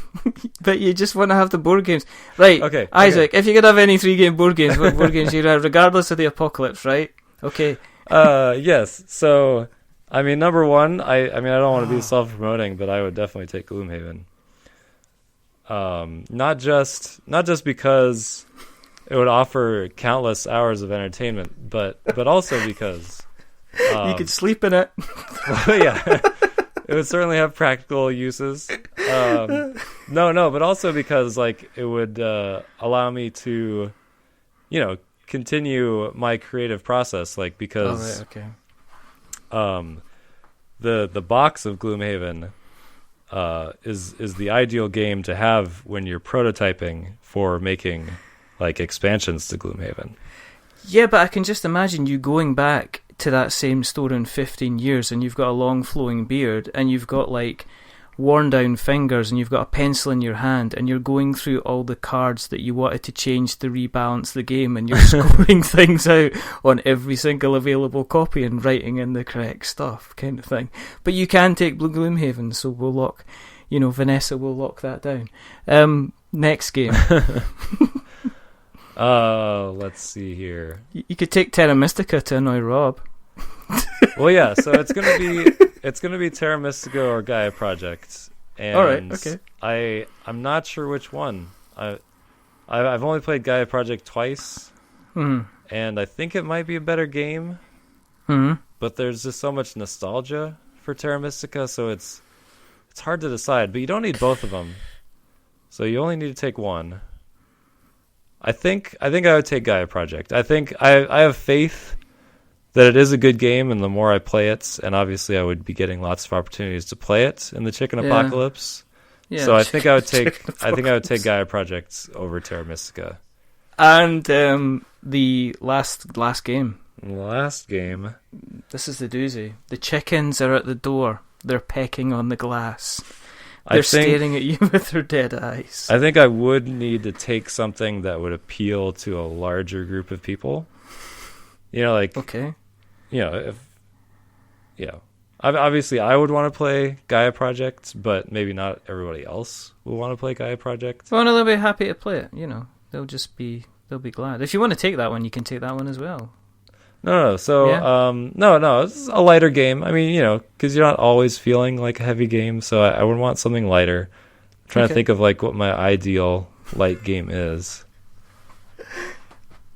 But you just want to have the board games, right? Okay, Isaac. If you could have any 3 game board games, what board games you'd have, regardless of the apocalypse, right? Okay. Yes. So, I mean, number 1, I don't want to be self-promoting, but I would definitely take Gloomhaven. Not just because it would offer countless hours of entertainment, but also because you could sleep in it. Well, yeah, it would certainly have practical uses. But also because like it would allow me to, continue my creative process. Like because, the box of Gloomhaven is the ideal game to have when you're prototyping for making like expansions to Gloomhaven. Yeah, but I can just imagine you going back to that same store in 15 years and you've got a long flowing beard and you've got like worn down fingers and you've got a pencil in your hand and you're going through all the cards that you wanted to change to rebalance the game and you're scoring things out on every single available copy and writing in the correct stuff kind of thing. But you can take Gloomhaven, so we'll lock, Vanessa will lock that down. Next game. Let's see here. You could take Terra Mystica to annoy Rob. Well, yeah. So it's gonna be Terra Mystica or Gaia Project. And all right. Okay. I'm not sure which one. I've only played Gaia Project twice, and I think it might be a better game. But there's just so much nostalgia for Terra Mystica, so it's hard to decide. But you don't need both of them, so you only need to take one. I think I would take Gaia Project. I think I have faith that it is a good game, and the more I play it, and obviously I would be getting lots of opportunities to play it in the Chicken Apocalypse. Yeah, so I think I would take Gaia Project over Terra Mystica. And the last game. Last game. This is the doozy. The chickens are at the door. They're pecking on the glass. They're staring at you with their dead eyes. I think I would need to take something that would appeal to a larger group of people. Okay. Obviously I would want to play Gaia Project, but maybe not everybody else will want to play Gaia Project. Well, no, they'll be happy to play it. They'll be glad. If you want to take that one, you can take that one as well. No. So, no, it's a lighter game. I mean, because you're not always feeling like a heavy game, so I would want something lighter. I'm trying to think of like what my ideal light game is.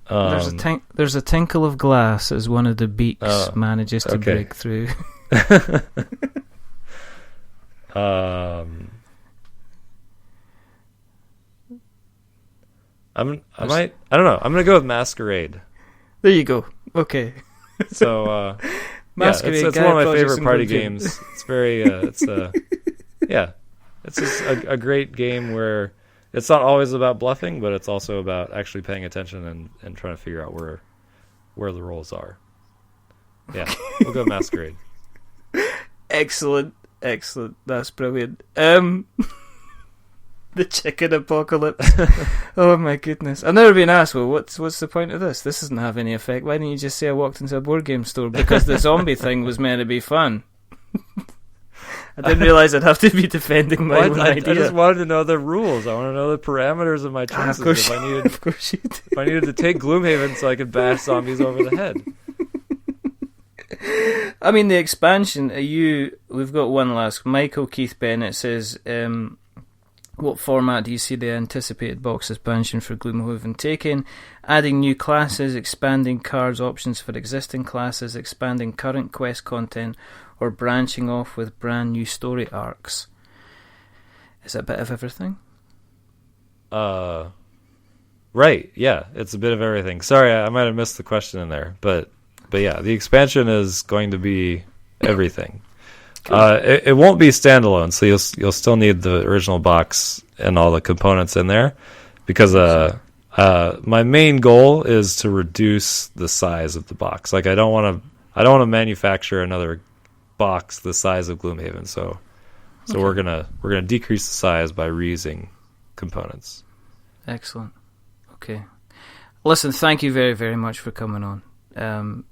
There's a tinkle of glass as one of the beaks manages to break through. I don't know. I'm gonna go with Masquerade. There you go. Okay. So, Masquerade, it's one of my favorite party games. It's very, it's just a great game where it's not always about bluffing, but it's also about actually paying attention and trying to figure out where the roles are. Yeah, we'll go Masquerade. Excellent. That's brilliant. The chicken apocalypse. Oh my goodness. I've never been asked, well, what's the point of this? This doesn't have any effect. Why didn't you just say I walked into a board game store? Because the zombie thing was meant to be fun. I didn't realise I'd have to be defending my own idea. I just wanted to know the rules. I want to know the parameters of my choices. Of course you do. If I needed to take Gloomhaven so I could bash zombies over the head. I mean, the expansion, we've got one last. Michael Keith Bennett says, what format do you see the anticipated box expansion for Gloomhaven taking? Adding new classes, expanding cards options for existing classes, expanding current quest content, or branching off with brand new story arcs? Is it a bit of everything? Right, yeah, it's a bit of everything. Sorry, I might have missed the question in there, but yeah, the expansion is going to be everything. It won't be standalone, so you'll still need the original box and all the components in there, because my main goal is to reduce the size of the box. Like I don't want to manufacture another box the size of Gloomhaven. So we're gonna decrease the size by reusing components. Excellent. Okay. Listen, thank you very, very much for coming on.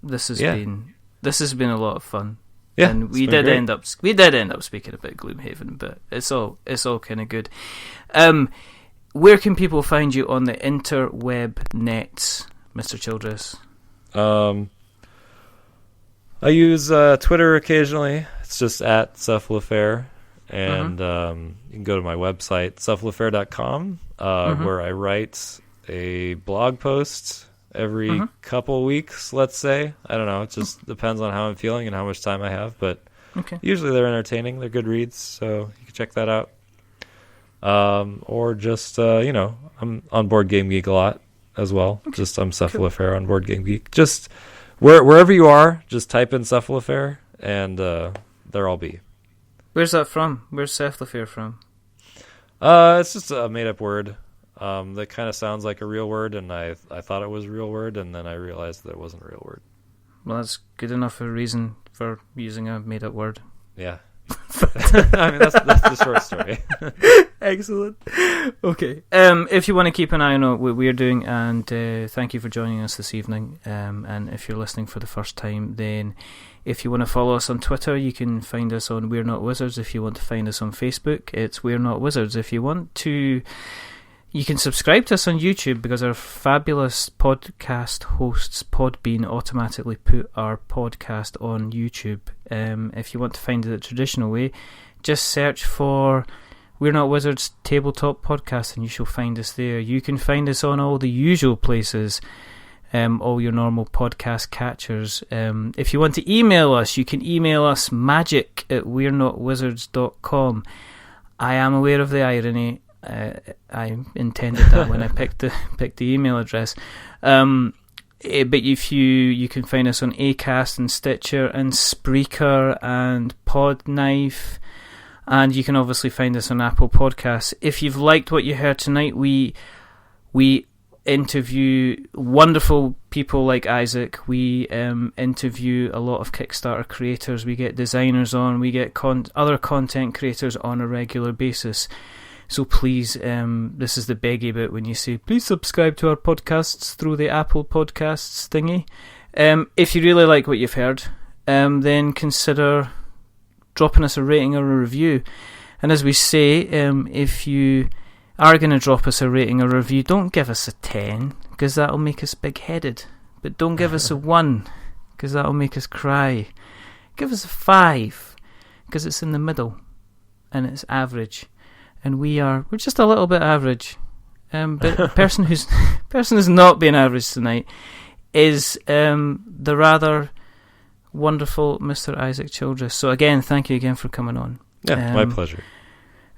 This has been a lot of fun. Yeah, and we did end up speaking about Gloomhaven, but it's all kind of good. Where can people find you on the interweb nets, Mr. Childres? I use Twitter occasionally. It's just at Cephalofair, and you can go to my website cephalofair.com, where I write a blog post every couple weeks, let's say. I don't know. It just depends on how I'm feeling and how much time I have. But usually they're entertaining. They're good reads, so you can check that out. Or just, I'm on Board Game Geek a lot as well. Okay. Just I'm Cephalofair on Board Game Geek. Just wherever you are, just type in Cephalofair, and there I'll be. Where's that from? Where's Cephalofair from? It's just a made-up word. That kind of sounds like a real word, and I thought it was a real word, and then I realized that it wasn't a real word. Well, that's good enough a reason for using a made-up word. Yeah. I mean, that's the short story. Excellent. Okay. If you want to keep an eye on what we're doing, and thank you for joining us this evening, and if you're listening for the first time, then if you want to follow us on Twitter, you can find us on We're Not Wizards. If you want to find us on Facebook, it's We're Not Wizards. If you want to... You can subscribe to us on YouTube, because our fabulous podcast hosts, Podbean, automatically put our podcast on YouTube. If you want to find it the traditional way, just search for We're Not Wizards Tabletop Podcast and you shall find us there. You can find us on all the usual places, all your normal podcast catchers. If you want to email us, you can email us magic@we'renotwizards.com. I am aware of the irony. I intended that when I picked the email address. But if you can find us on Acast and Stitcher and Spreaker and Podknife, and you can obviously find us on Apple Podcasts. If you've liked what you heard tonight, we interview wonderful people like Isaac. We interview a lot of Kickstarter creators. We get designers on. We get other content creators on a regular basis. So please, this is the beggy bit when you say, please subscribe to our podcasts through the Apple Podcasts thingy. If you really like what you've heard, then consider dropping us a rating or a review. And as we say, if you are going to drop us a rating or review, don't give us a 10, because that'll make us big-headed. But don't give us a 1, because that'll make us cry. Give us a 5, because it's in the middle, and it's average. And we're just a little bit average. But the person who's not being average tonight is the rather wonderful Mr. Isaac Childres. So again, thank you again for coming on. Yeah, my pleasure.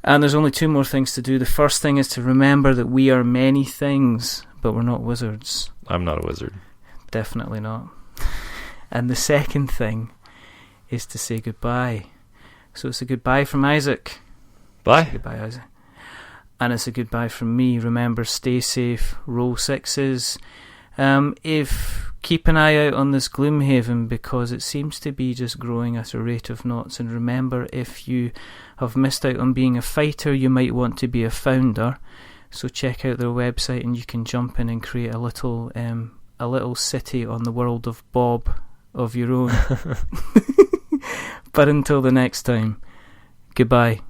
And there's only 2 more things to do. The first thing is to remember that we are many things, but we're not wizards. I'm not a wizard. Definitely not. And the second thing is to say goodbye. So it's a goodbye from Isaac. Bye. Goodbye, Isaac. And it's a goodbye from me. Remember, stay safe, roll 6s. Keep an eye out on this Gloomhaven, because it seems to be just growing at a rate of knots. And remember, if you have missed out on being a fighter, you might want to be a founder. So check out their website, and you can jump in and create a little city on the world of Bob of your own. But until the next time, goodbye.